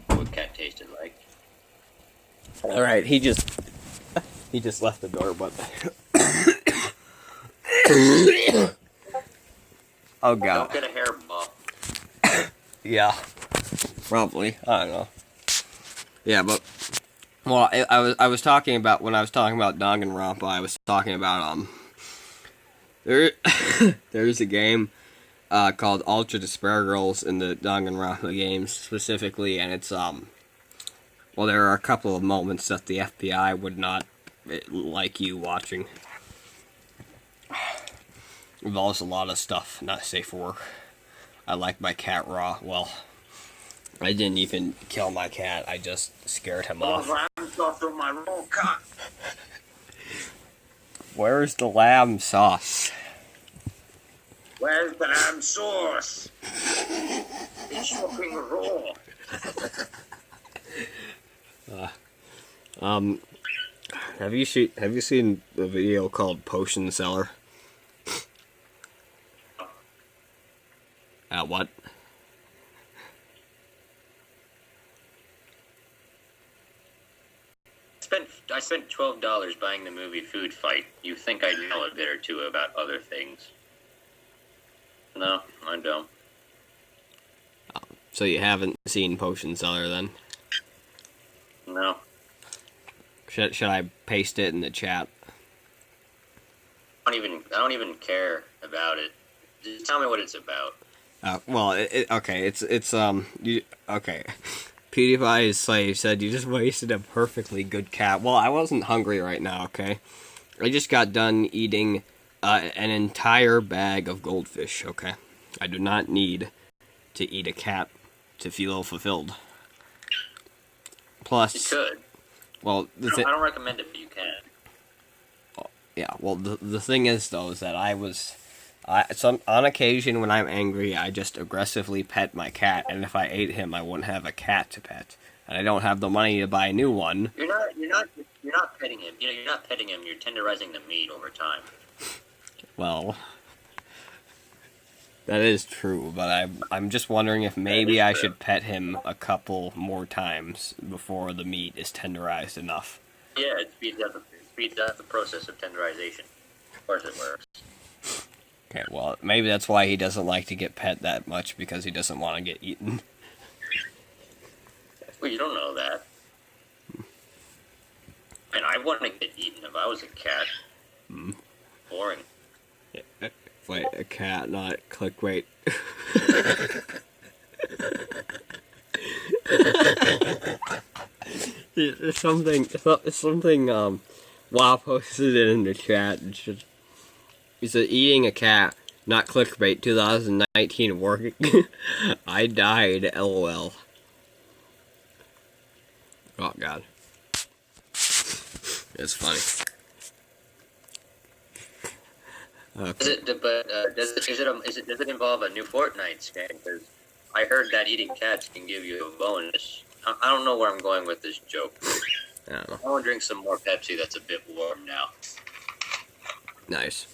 What cat tasted like. All right, he just left the door, but oh god. Don't get a hair bump. Yeah, probably. I don't know. Yeah, but well, I was talking about when I was talking about Danganronpa. I was talking about there's a game called Ultra Despair Girls in the Danganronpa games specifically, and it's well, there are a couple of moments that the FBI would not like you watching. Involves a lot of stuff not safe for work. I like my cat raw. Well, I didn't even kill my cat. I just scared him off. Where's the lamb sauce? Where's the lamb sauce? It's fucking raw. Have you seen the video called Potion Seller? What? I spent $12 buying the movie Food Fight. You think I'd know a bit or two about other things? No, I don't. So you haven't seen Potion Seller then? No. Should I paste it in the chat? I don't even care about it. Just tell me what it's about. Well, okay, okay. PewDiePie's slave said you just wasted a perfectly good cat. Well, I wasn't hungry right now, okay? I just got done eating an entire bag of goldfish, okay? I do not need to eat a cat to feel fulfilled. Plus, you could. Well, I don't recommend it, but you can. Yeah, well, the thing is, though, is that on occasion when I'm angry, I just aggressively pet my cat, and if I ate him, I wouldn't have a cat to pet, and I don't have the money to buy a new one. You're not petting him. You're not petting him. You're tenderizing the meat over time. Well, that is true, but I'm just wondering if maybe I should pet him a couple more times before the meat is tenderized enough. Yeah, it speeds up the process of tenderization. Of course it works. Okay, well, maybe that's why he doesn't like to get pet that much, because he doesn't want to get eaten. Well, you don't know that. And I wouldn't get eaten if I was a cat. Boring. Yeah, wait, a cat, not clickbait. It's something, Wow posted it in the chat. He said, eating a cat, not clickbait, 2019 working. I died, lol. Oh, God. It's funny. Okay. Does it involve a new Fortnite skin? Because I heard that eating cats can give you a bonus. I don't know where I'm going with this joke. I don't know. I want to drink some more Pepsi that's a bit warm now. Nice.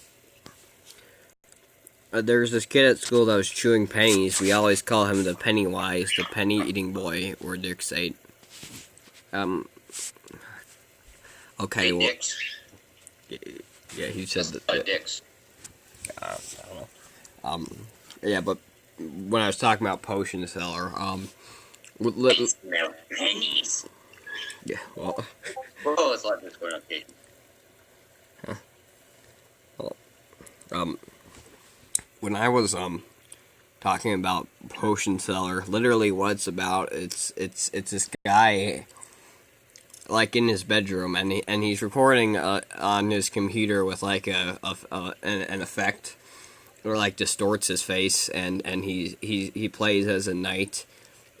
There's this kid at school that was chewing pennies. We always call him the Pennywise, the penny-eating boy, or Dick Sate. Okay, Hey, well... Dicks. Yeah, he said that... Dicks. I don't know. Yeah, but when I was talking about Potion Seller, Pennies. yeah, well... Oh, it's like this going on, Kate. When I was, talking about Potion Seller, literally what it's about, it's this guy, like, in his bedroom, and he's recording, on his computer with, like, an effect, or, like, distorts his face, and he plays as a knight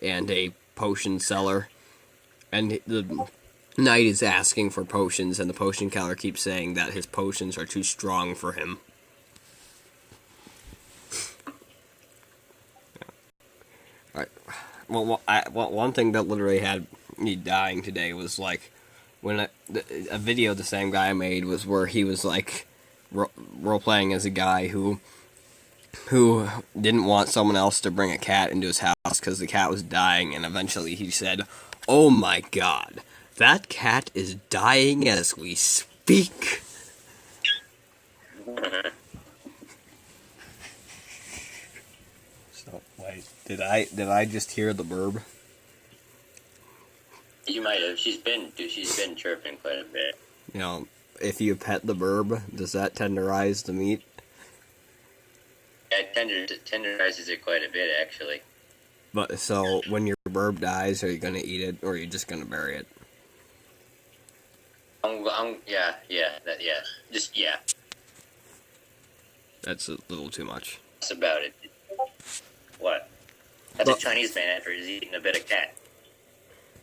and a potion seller, and the knight is asking for potions, and the potion seller keeps saying that his potions are too strong for him. Well, one thing that literally had me dying today was, like, when a video the same guy made was where he was, like, role-playing as a guy who didn't want someone else to bring a cat into his house because the cat was dying, and eventually he said, "Oh my god, that cat is dying as we speak." So, wait, did I just hear the burb? You might have. She's been chirping quite a bit. You know, if you pet the burb, does that tenderize the meat? Yeah, it tenderizes it quite a bit, actually. But so when your burb dies, are you gonna eat it or are you just gonna bury it? Yeah. That's a little too much. That's about it. What? That's a Chinese man after he's eating a bit of cat.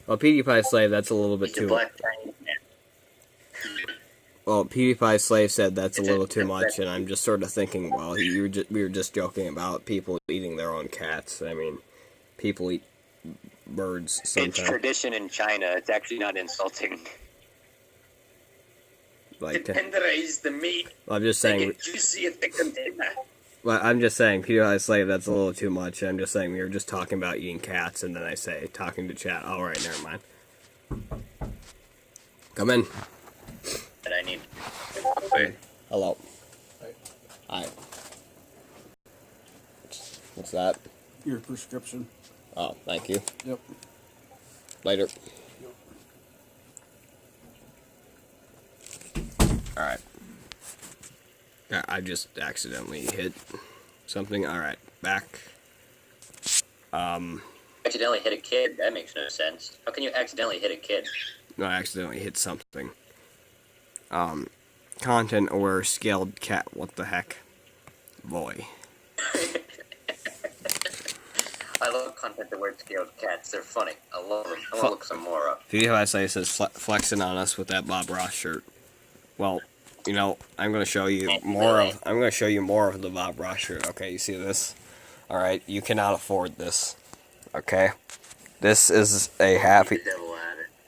Well, PewDiePie Slave, that's a little bit He's too a black Chinese man. Well, PewDiePie Slave said that's a little too much, and I'm just sort of thinking, well, we were just joking about people eating their own cats. I mean, people eat birds sometimes. It's tradition in China. It's actually not insulting. Like, Tenderize the meat. I'm just Make saying. it juicy at the container. Well, I'm just saying, PewDiePie Slave, that's a little too much. I'm just saying we were just talking about eating cats, and then I say, talking to chat. All right, never mind. Come in. That I need. Wait. Hello. Hi. What's that? Your prescription. Oh, thank you. Yep. Later. Alright. I just accidentally hit something. Alright, back. Accidentally hit a kid? That makes no sense. How can you accidentally hit a kid? No, I accidentally hit something. Content aware scaled cat. What the heck? Boy. I love content aware scaled cats. They're funny. I love them. I want to look some more up. PewDiePie says flexing on us with that Bob Ross shirt. Well, you know, I'm gonna show you more of the Bob Ross shirt. Okay, you see this? All right, you cannot afford this. Okay, this is a happy.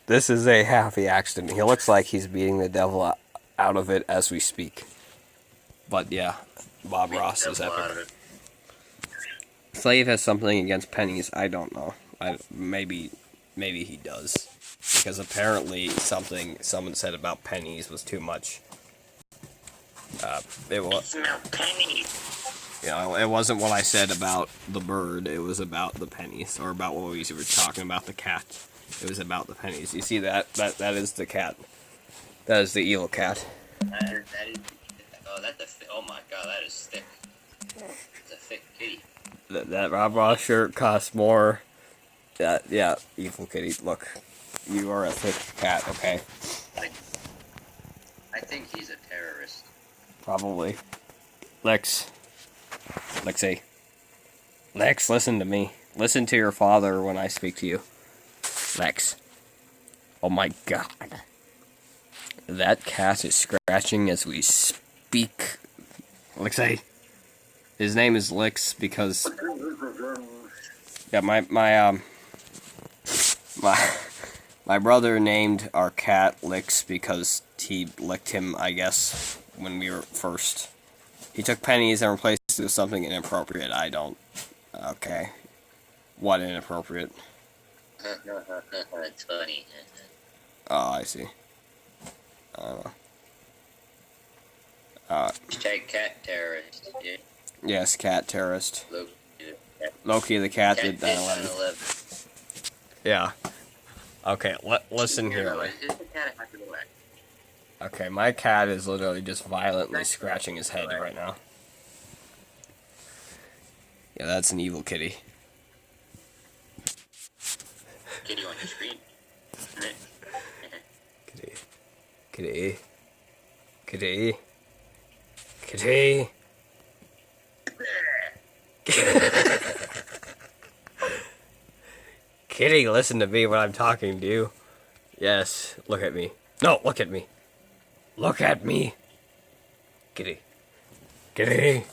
This is a happy accident. He looks like he's beating the devil out of it as we speak. But yeah, Bob Ross is epic. Slave has something against pennies. I don't know. Maybe he does, because apparently someone said about pennies was too much. It was. Smell pennies. You know, it wasn't what I said about the bird. It was about the pennies, or about what we were talking about the cat. It was about the pennies. You see that? That is the cat. That is the evil cat. Oh my god, that is thick. It's a thick kitty. That Bob Ross shirt costs more. Yeah, evil kitty. Look, you are a thick cat. Okay. I think he's a terrorist. Probably. Lex, listen to me. Listen to your father when I speak to you. Lex. Oh my god. That cat is scratching as we speak. Lexi. His name is Licks because... Yeah, my brother named our cat Licks because he licked him, I guess, when we were first. He took pennies and replaced to something inappropriate, I don't. Okay. What inappropriate? It's funny. Oh, I see. I don't know. Hashtag cat terrorist. Yeah. Yes, cat terrorist. Loki Loki the cat did did 9/11. Yeah. Okay, listen here. Is the cat after the wax? Okay, my cat is literally just violently scratching his head right now. Yeah, that's an evil kitty. Kitty on your screen. Kitty. Kitty. Kitty. Kitty. Kitty, listen to me when I'm talking to you. Yes, look at me. No, look at me. Look at me. Kitty. Kitty.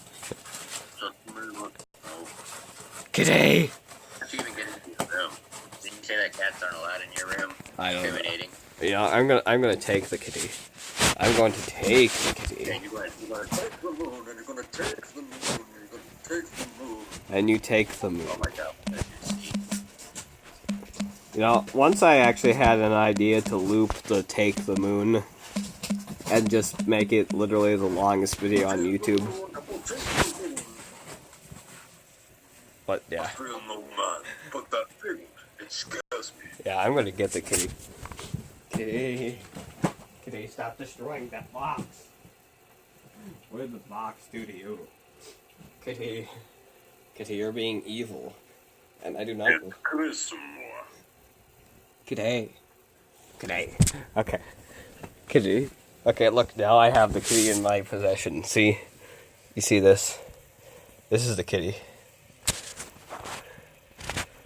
Kitty. If you even get into your room, did you say that cats aren't allowed in your room? I don't know. Discriminating. Yeah, I'm gonna take the kitty. I'm going to take the kitty. Yeah, you're gonna take the moon, and you're gonna take the moon, and you're gonna take the moon. And you take the moon. Oh my god. You know, once I actually had an idea to loop the take the moon and just make it literally the longest video on YouTube. But yeah. Yeah, I'm gonna get the kitty. Kitty. Kitty, stop destroying that box. What did the box do to you? Kitty. Kitty, you're being evil. And I do not. Kitty. Kitty. Okay. Kitty. Okay, look, now I have the kitty in my possession. See? You see this? This is the kitty.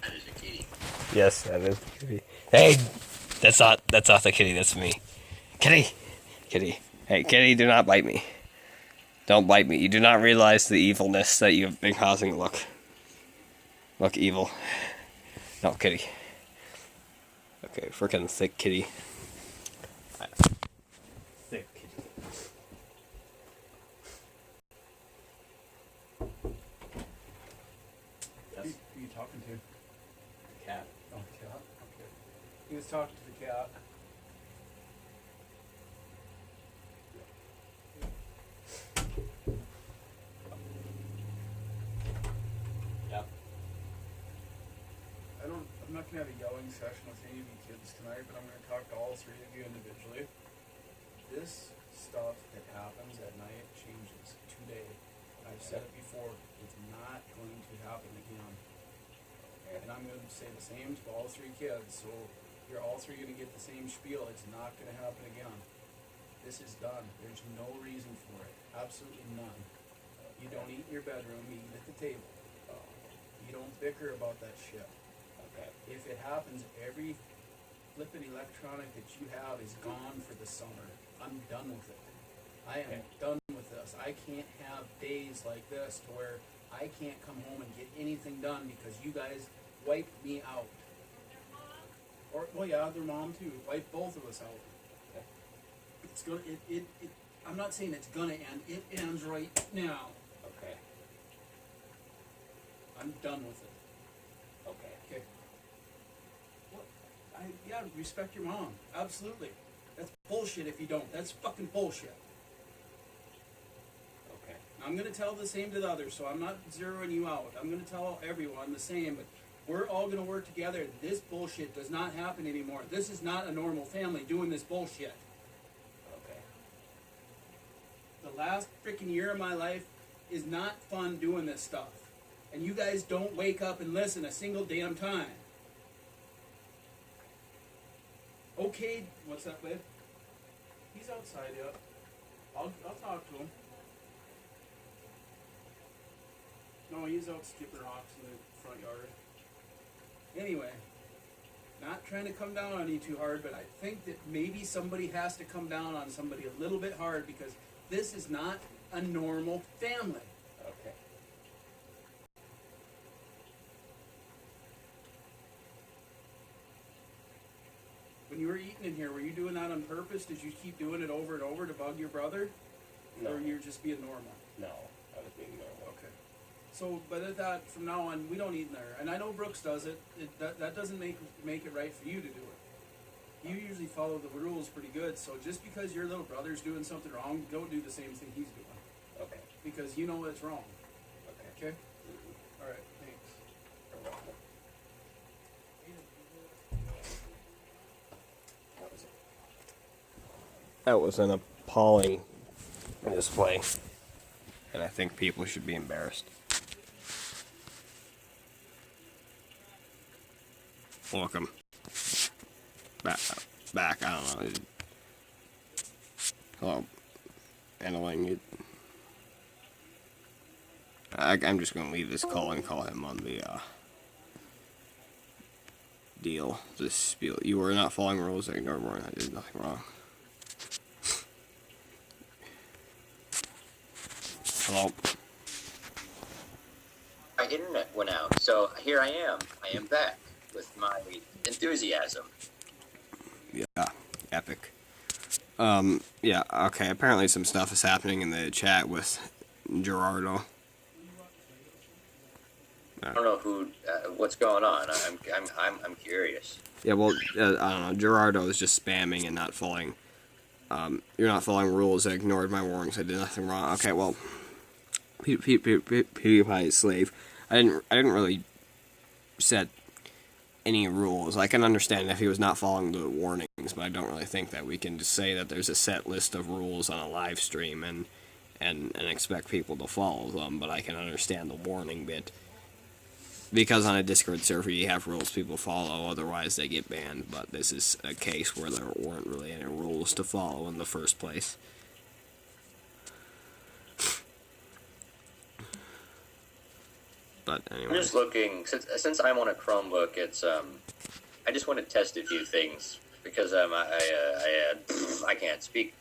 That is a kitty. Yes, that is the kitty. Hey! That's not the kitty, that's me. Kitty! Kitty. Hey, kitty, do not bite me. Don't bite me. You do not realize the evilness that you have been causing. Look. Look, evil. No, kitty. Okay, frickin' thick kitty. Thick kitty. Who are you talking to? Cat. Oh, cat. Okay. He was talking to the cat. Yep. I'm not gonna have a yelling session with any of you kids tonight, but I'm gonna talk to all three of you individually. This stuff that happens at night changes today. I've said it before, it's not going to happen again. And I'm going to say the same to all three kids, so you're all three going to get the same spiel. It's not going to happen again. This is done. There's no reason for it. Absolutely none. You don't eat in your bedroom, you eat at the table. You don't bicker about that shit. Okay. If it happens, every flippin' electronic that you have is gone for the summer. I'm done with it. I am done with this. I can't have days like this to where I can't come home and get anything done because you guys wipe me out. Or, well, yeah, their mom too. Wipe both of us out. Okay. It's gonna. I'm not saying it's gonna end. It ends right now. Okay. I'm done with it. Okay. Okay. Yeah, respect your mom. Absolutely. That's bullshit if you don't. That's fucking bullshit. Okay. I'm going to tell the same to the others, so I'm not zeroing you out. I'm going to tell everyone the same, but we're all going to work together. This bullshit does not happen anymore. This is not a normal family doing this bullshit. Okay. The last freaking year of my life is not fun doing this stuff. And you guys don't wake up and listen a single damn time. Okay, what's that, babe? He's outside yet. I'll talk to him. No, he's out skipping rocks in the front yard. Anyway, not trying to come down on you too hard, but I think that maybe somebody has to come down on somebody a little bit hard because this is not a normal family. Okay. When you were eating in here, were you doing that on purpose? Did you keep doing it over and over to bug your brother? No. Or you're just being normal? No, I was being normal. Okay. So, but that from now on, we don't eat in there. And I know Brooks does it. That doesn't make it right for you to do it. You usually follow the rules pretty good. So just because your little brother's doing something wrong, don't do the same thing he's doing. Okay. Because you know it's wrong. Okay. Okay? All right. Thanks. That was an appalling display, and I think people should be embarrassed. Welcome back. I don't know. Hello, Annaling. I'm just gonna leave this call and call him on the deal. This spiel. You were not following rules. I ignored warning. I did nothing wrong. Hello. My internet went out, so here I am. I am back with my enthusiasm. Yeah, epic. Yeah, okay, apparently some stuff is happening in the chat with Gerardo. I don't know what's going on. I'm curious. Yeah, well, I don't know, Gerardo is just spamming and not following, you're not following rules. I ignored my warnings. I did nothing wrong. Okay, well, PewDiePie's slave. I didn't really set any rules. I can understand if he was not following the warnings, but I don't really think that we can just say that there's a set list of rules on a live stream and expect people to follow them. But I can understand the warning bit, because on a Discord server you have rules people follow, otherwise they get banned. But this is a case where there weren't really any rules to follow in the first place. But anyway, I'm just looking since I'm on a Chromebook. It's I just want to test a few things because I can't speak.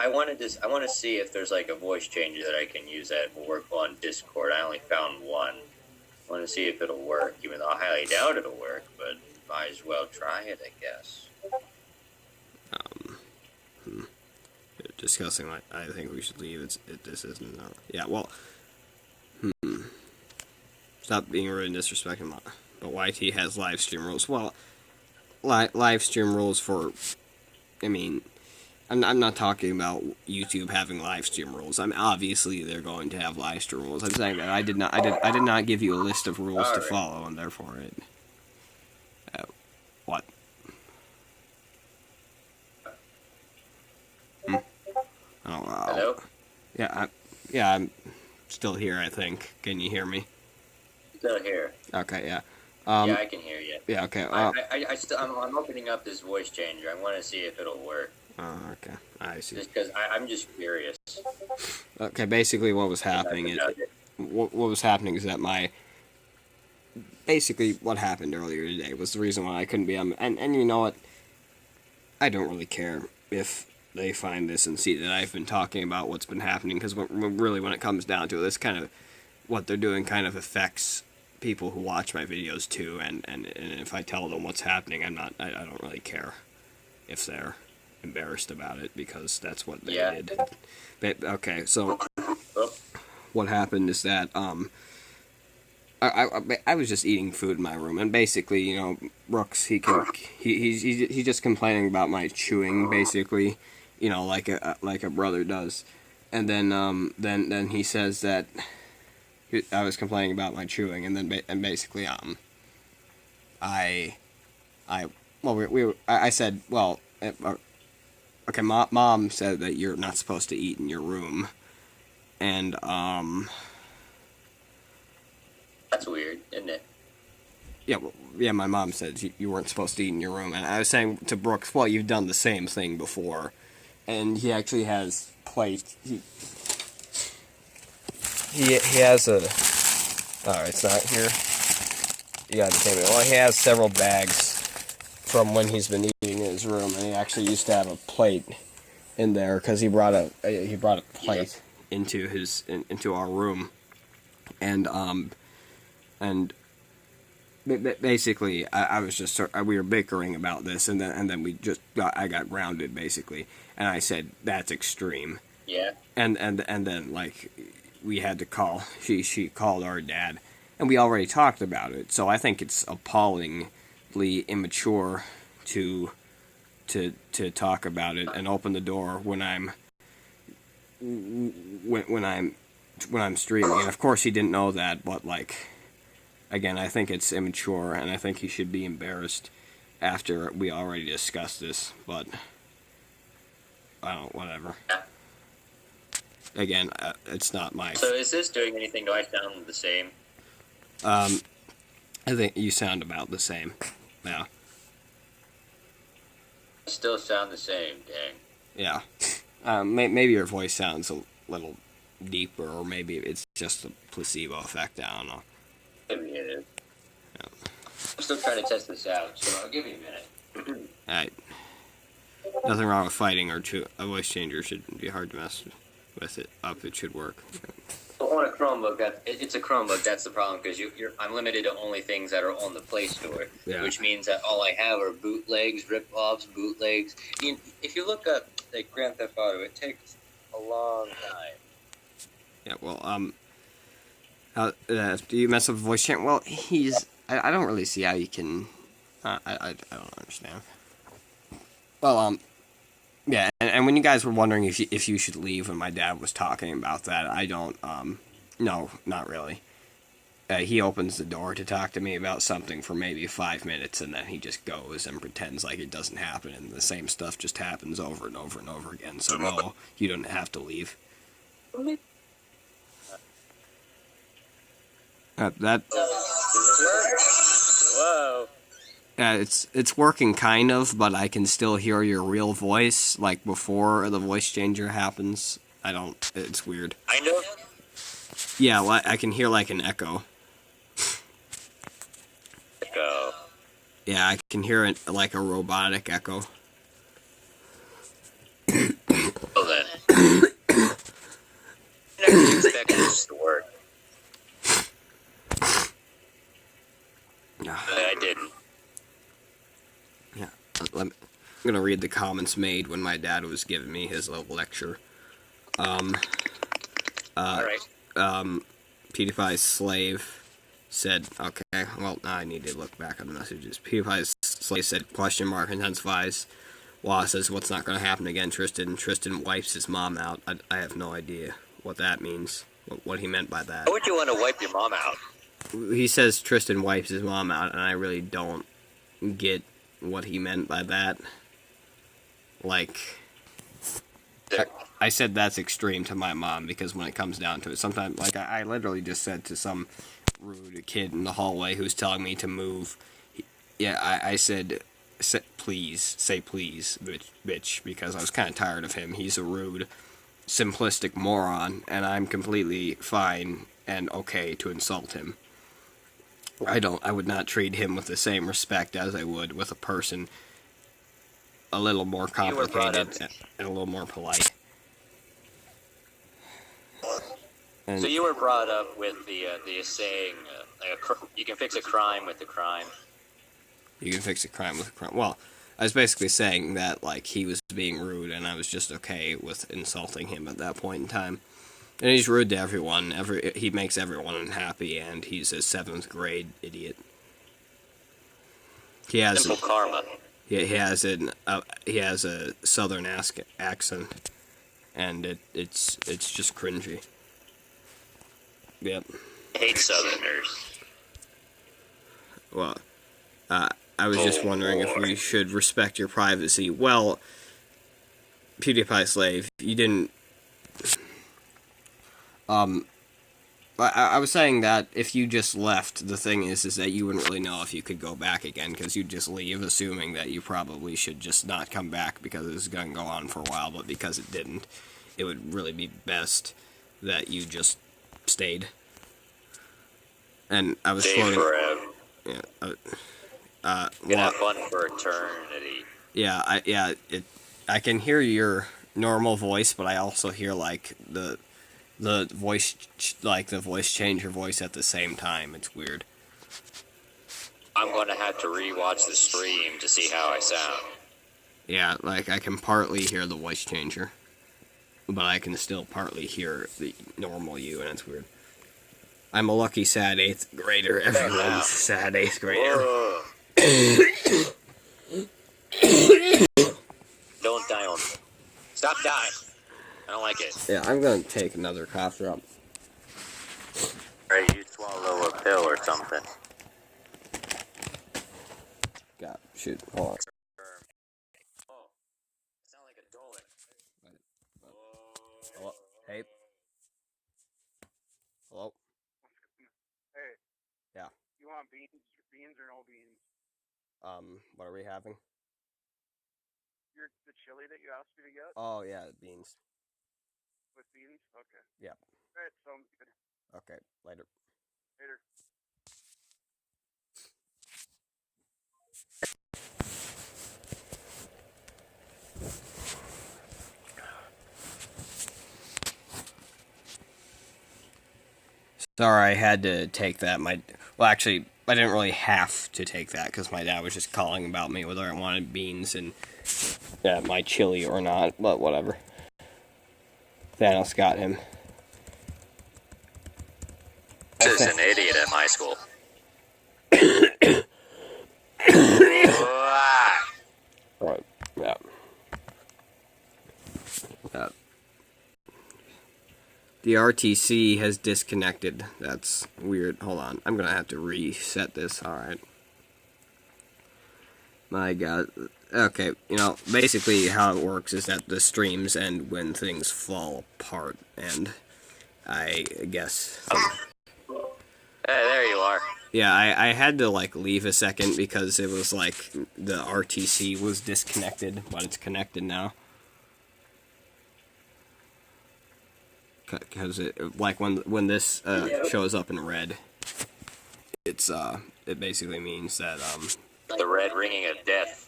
I want to see if there's like a voice changer that I can use that will work on Discord. I only found one. I want to see if it'll work, even though I highly doubt it'll work. But might as well try it, I guess. Discussing, like, I think we should leave. This isn't. Yeah, well. Stop being rude and disrespecting. But YT has live stream rules. Well, live stream rules for. I mean, I'm not talking about YouTube having live stream rules. Obviously they're going to have live stream rules. I'm saying that I did not give you a list of rules to follow, and therefore it. What? Oh, Hello? Yeah, I'm still here, I think. Can you hear me? Still here. Okay, yeah. Yeah, I can hear you. Yeah, okay. I'm opening up this voice changer. I want to see if it'll work. Oh, okay. I see. Just because I'm just curious. Okay, basically what was happening is what was happening is that basically what happened earlier today was the reason why I couldn't be on. And you know what? I don't really care if they find this and see that I've been talking about what's been happening, because really when it comes down to it, this kind of what they're doing kind of affects people who watch my videos too, and if I tell them what's happening, I don't really care if they're embarrassed about it, because that's what they did. But, okay, so what happened is that I was just eating food in my room, and basically, you know, Brooks, he's just complaining about my chewing, basically, you know, like a brother does, and then he says that I was complaining about my chewing, and then basically I said, well, okay, mom said that you're not supposed to eat in your room, and That's weird, isn't it? Yeah, my mom said you weren't supposed to eat in your room, and I was saying to Brooks, well, you've done the same thing before, and he actually has plates. He has a. Oh, it's not here. You gotta tell me. Well, he has several bags from when he's been eating in his room, and he actually used to have a plate in there because he brought a plate into our room, and basically I was just we were bickering about this, and then I got grounded basically, and I said that's extreme. Yeah. And then like we had to call. She called our dad, and we already talked about it. So I think it's appallingly immature to talk about it and open the door when I'm streaming. And of course he didn't know that, but like, again, I think it's immature, and I think he should be embarrassed after we already discussed this. But I don't, whatever. Again, it's not my. So is this doing anything? Do I sound the same? I think you sound about the same. Yeah. I still sound the same, dang. Yeah. Maybe your voice sounds a little deeper, or maybe it's just a placebo effect. I don't know. Maybe it is. Yeah. I'm still trying to test this out, so I'll give you a minute. Alright. Nothing wrong with fighting, or a voice changer shouldn't be hard to mess with it up. It should work. On a Chromebook, it's a Chromebook. That's the problem, because I'm limited to only things that are on the Play Store, Yeah. which means that all I have are bootlegs, rip-offs, bootlegs. If you look up like Grand Theft Auto, it takes a long time. Yeah, well, do you mess up voice changer? Well, I don't really see how you can. I don't understand. Well, yeah, and when you guys were wondering if you should leave when my dad was talking about that, I don't. No, not really. He opens the door to talk to me about something for maybe 5 minutes, and then he just goes and pretends like it doesn't happen, and the same stuff just happens over and over and over again. So no, you don't have to leave. That. Whoa. It's working kind of, but I can still hear your real voice, like before the voice changer happens. It's weird. I know. Yeah, well, I can hear like an echo. Go. Yeah, I can hear it like a robotic echo. Well then. I never expected this to work. Yeah. But I didn't. Yeah. I'm gonna read the comments made when my dad was giving me his little lecture. Alright. PewDiePie's slave said, okay, well, now I need to look back on the messages. PewDiePie's slave said, question mark, intensifies. Wah says, what's not going to happen again, Tristan? Tristan wipes his mom out. I have no idea what that means, what he meant by that. Why would you want to wipe your mom out? He says Tristan wipes his mom out, and I really don't get what he meant by that. Like, I said that's extreme to my mom, because when it comes down to it, sometimes, like, I literally just said to some rude kid in the hallway who's telling me to move, yeah, I said, please, say please, bitch, because I was kind of tired of him. He's a rude, simplistic moron, and I'm completely fine and okay to insult him. I would not treat him with the same respect as I would with a person a little more complicated and a little more polite. And So you were brought up with the saying, you can fix a crime with a crime. you can fix a crime with a crime. Well, I was basically saying that, like, he was being rude, and I was just okay with insulting him at that point in time. And he's rude to everyone. He makes everyone unhappy, and he's a 7th grade idiot. He has Simple karma. he has a southern accent, and it's just cringy. Yep. I hate Southerners. Well, I was just wondering if we should respect your privacy. Well, PewDiePie slave, you didn't. I was saying that if you just left, the thing is that you wouldn't really know if you could go back again, because you'd just leave, assuming that you probably should just not come back because it was going to go on for a while, but because it didn't, it would really be best that you just stayed. And I was Stay floating. forever. Yeah. Gonna have fun for eternity. Yeah. I can hear your normal voice, but I also hear like the voice, like the voice changer voice at the same time. It's weird. I'm gonna have to rewatch the stream to see how I sound. Yeah, like I can partly hear the voice changer. but I can still partly hear the normal you, and it's weird. I'm a lucky sad 8th grader. Everyone's sad 8th grader. Don't die on me. Stop dying. I don't like it. Yeah, I'm gonna take another cough drop. Or you swallow a pill or something. God, shoot, hold on. Oh, sound like a dollar. Hello? Hey? Hello? Hey. Yeah. You want beans or no beans? What are we having? The chili that you asked me to get Oh, yeah, beans. with beans? Okay. Yeah. Alright, sounds good. Okay, later. Later. Sorry, I had to take that. Well, actually, I didn't really have to take that because my dad was just calling about me whether I wanted beans and my chili or not. But whatever. Thanos got him. This is an idiot at my school. Right. Yeah. The RTC has disconnected. That's weird. Hold on. I'm gonna have to reset this. Alright. My god. Okay, basically how it works is that the streams end when things fall apart, and I guess... Hey, there you are. Yeah, I had to, leave a second because it was, the RTC was disconnected, but it's connected now. Because when this shows up in red, it basically means that The red ringing of death.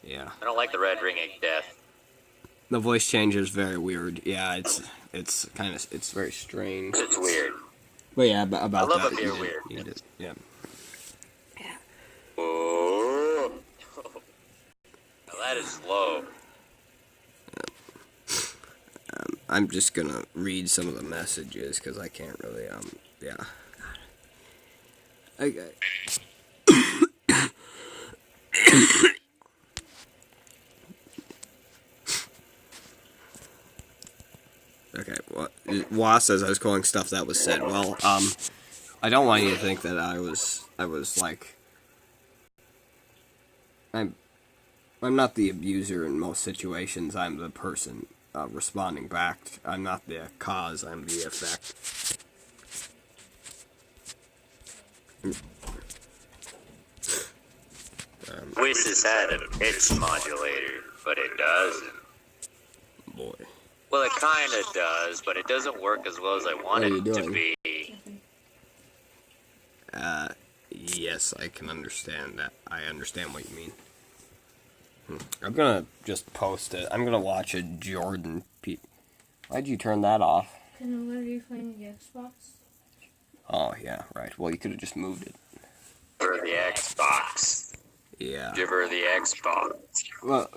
Yeah. I don't like the red ringing death. The voice change is very weird. Yeah, it's very strange. It's weird. But yeah, about I love that. it being weird. Yeah. Oh. Now that is low. I'm just gonna read some of the messages because I can't really yeah. Okay. Okay, well, Wa says I was calling stuff that was said. Well, I don't want you to think that I was I'm not the abuser in most situations. I'm the person responding back. I'm not the cause. I'm the effect. Wishes had a pitch modulator, but it doesn't. Boy. Well, it kind of does, but it doesn't work as well as I want it to be. Yes, I can understand that. I understand what you mean. I'm gonna just post it. I'm gonna watch a Jordan Why'd you turn that off? Because I'm going to be playing the Xbox. Oh, yeah, right. Well, you could have just moved it. For the Xbox. Yeah. Give her the Xbox. Well,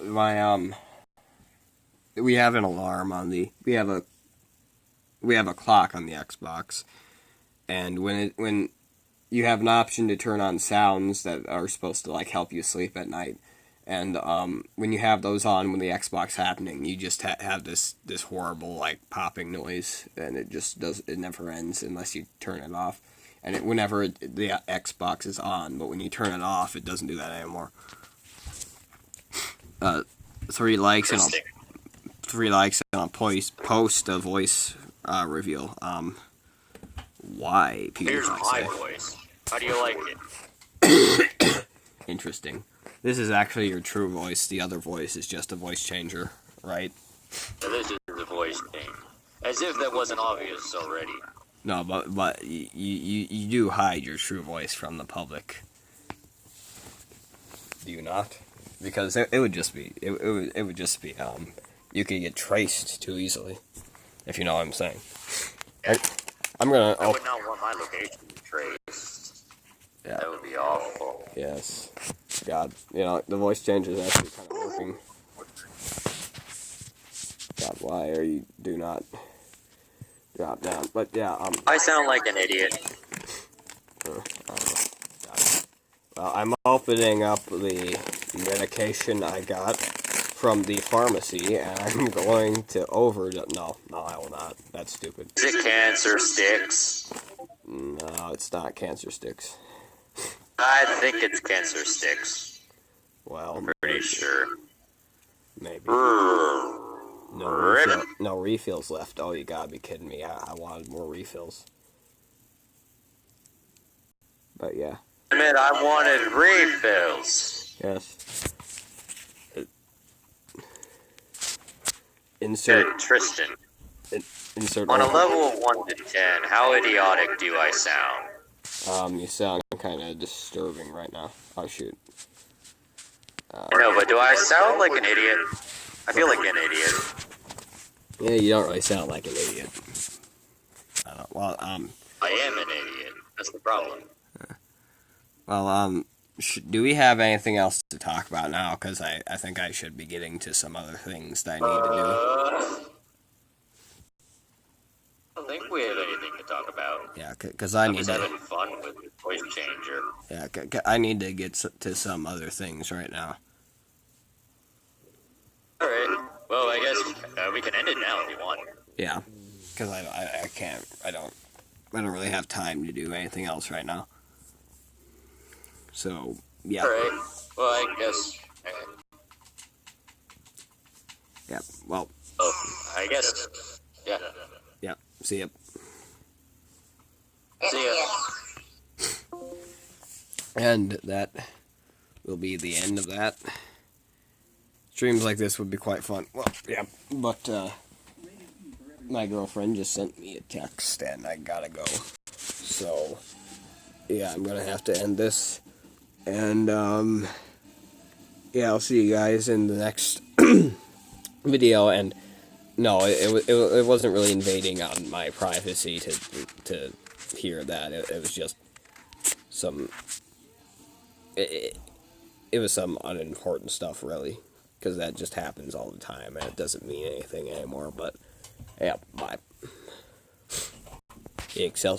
we have an alarm on we have a clock on the Xbox, and when you have an option to turn on sounds that are supposed to help you sleep at night, and when you have those on when the Xbox happening, you just have this horrible popping noise, and it never ends unless you turn it off. And whenever the Xbox is on, but when you turn it off, it doesn't do that anymore. 3 likes and I'll post a voice reveal. Why? Here's my voice. How do you like it? Interesting. This is actually your true voice. The other voice is just a voice changer, right? So this is the voice thing. As if that wasn't obvious already. No, but you do hide your true voice from the public. Do you not? Because it would just be you could get traced too easily, if you know what I'm saying. I'm gonna. I would not want my location traced. Yeah. That would be awful. Yes. God, the voice changer is actually kind of working. God, why are you do not drop down? But yeah, I sound like an idiot. I don't know. Well, I'm opening up the medication I got from the pharmacy, and I'm going to no, I will not. That's stupid. Is it cancer sticks? No, it's not cancer sticks. I think it's cancer sticks. Well, Pretty sure. maybe. Ribbon. No refills left. Oh, you gotta be kidding me. I wanted more refills. But yeah. Admit I wanted refills. Yes. Insert. Good, Tristan. Insert. On a level of 1 to 10, how idiotic do I sound? You sound kind of disturbing right now. Oh shoot. No, but do I sound like an idiot? I feel like an idiot. Yeah, you don't really sound like an idiot. Well, I am an idiot. That's the problem. Well, do we have anything else to talk about now? Because I think I should be getting to some other things that I need to do. I don't think we have anything to talk about. Yeah, because I I'm need just to. having fun with the voice changer. Yeah, I need to get to some other things right now. Alright. Well, I guess we can end it now if you want. Yeah, because I can't. I don't really have time to do anything else right now. So yeah. Alright. Well, I guess. Yeah. Well. Oh, I guess. Yeah. Yeah. See ya. See ya. And that will be the end of that. Streams like this would be quite fun. Well, yeah, but my girlfriend just sent me a text and I gotta go. So, yeah, I'm gonna have to end this. And, yeah, I'll see you guys in the next video. And, no, it wasn't really invading on my privacy to hear that. It was just some... It was some unimportant stuff, really. Because that just happens all the time, and it doesn't mean anything anymore, but, yeah, bye. Excel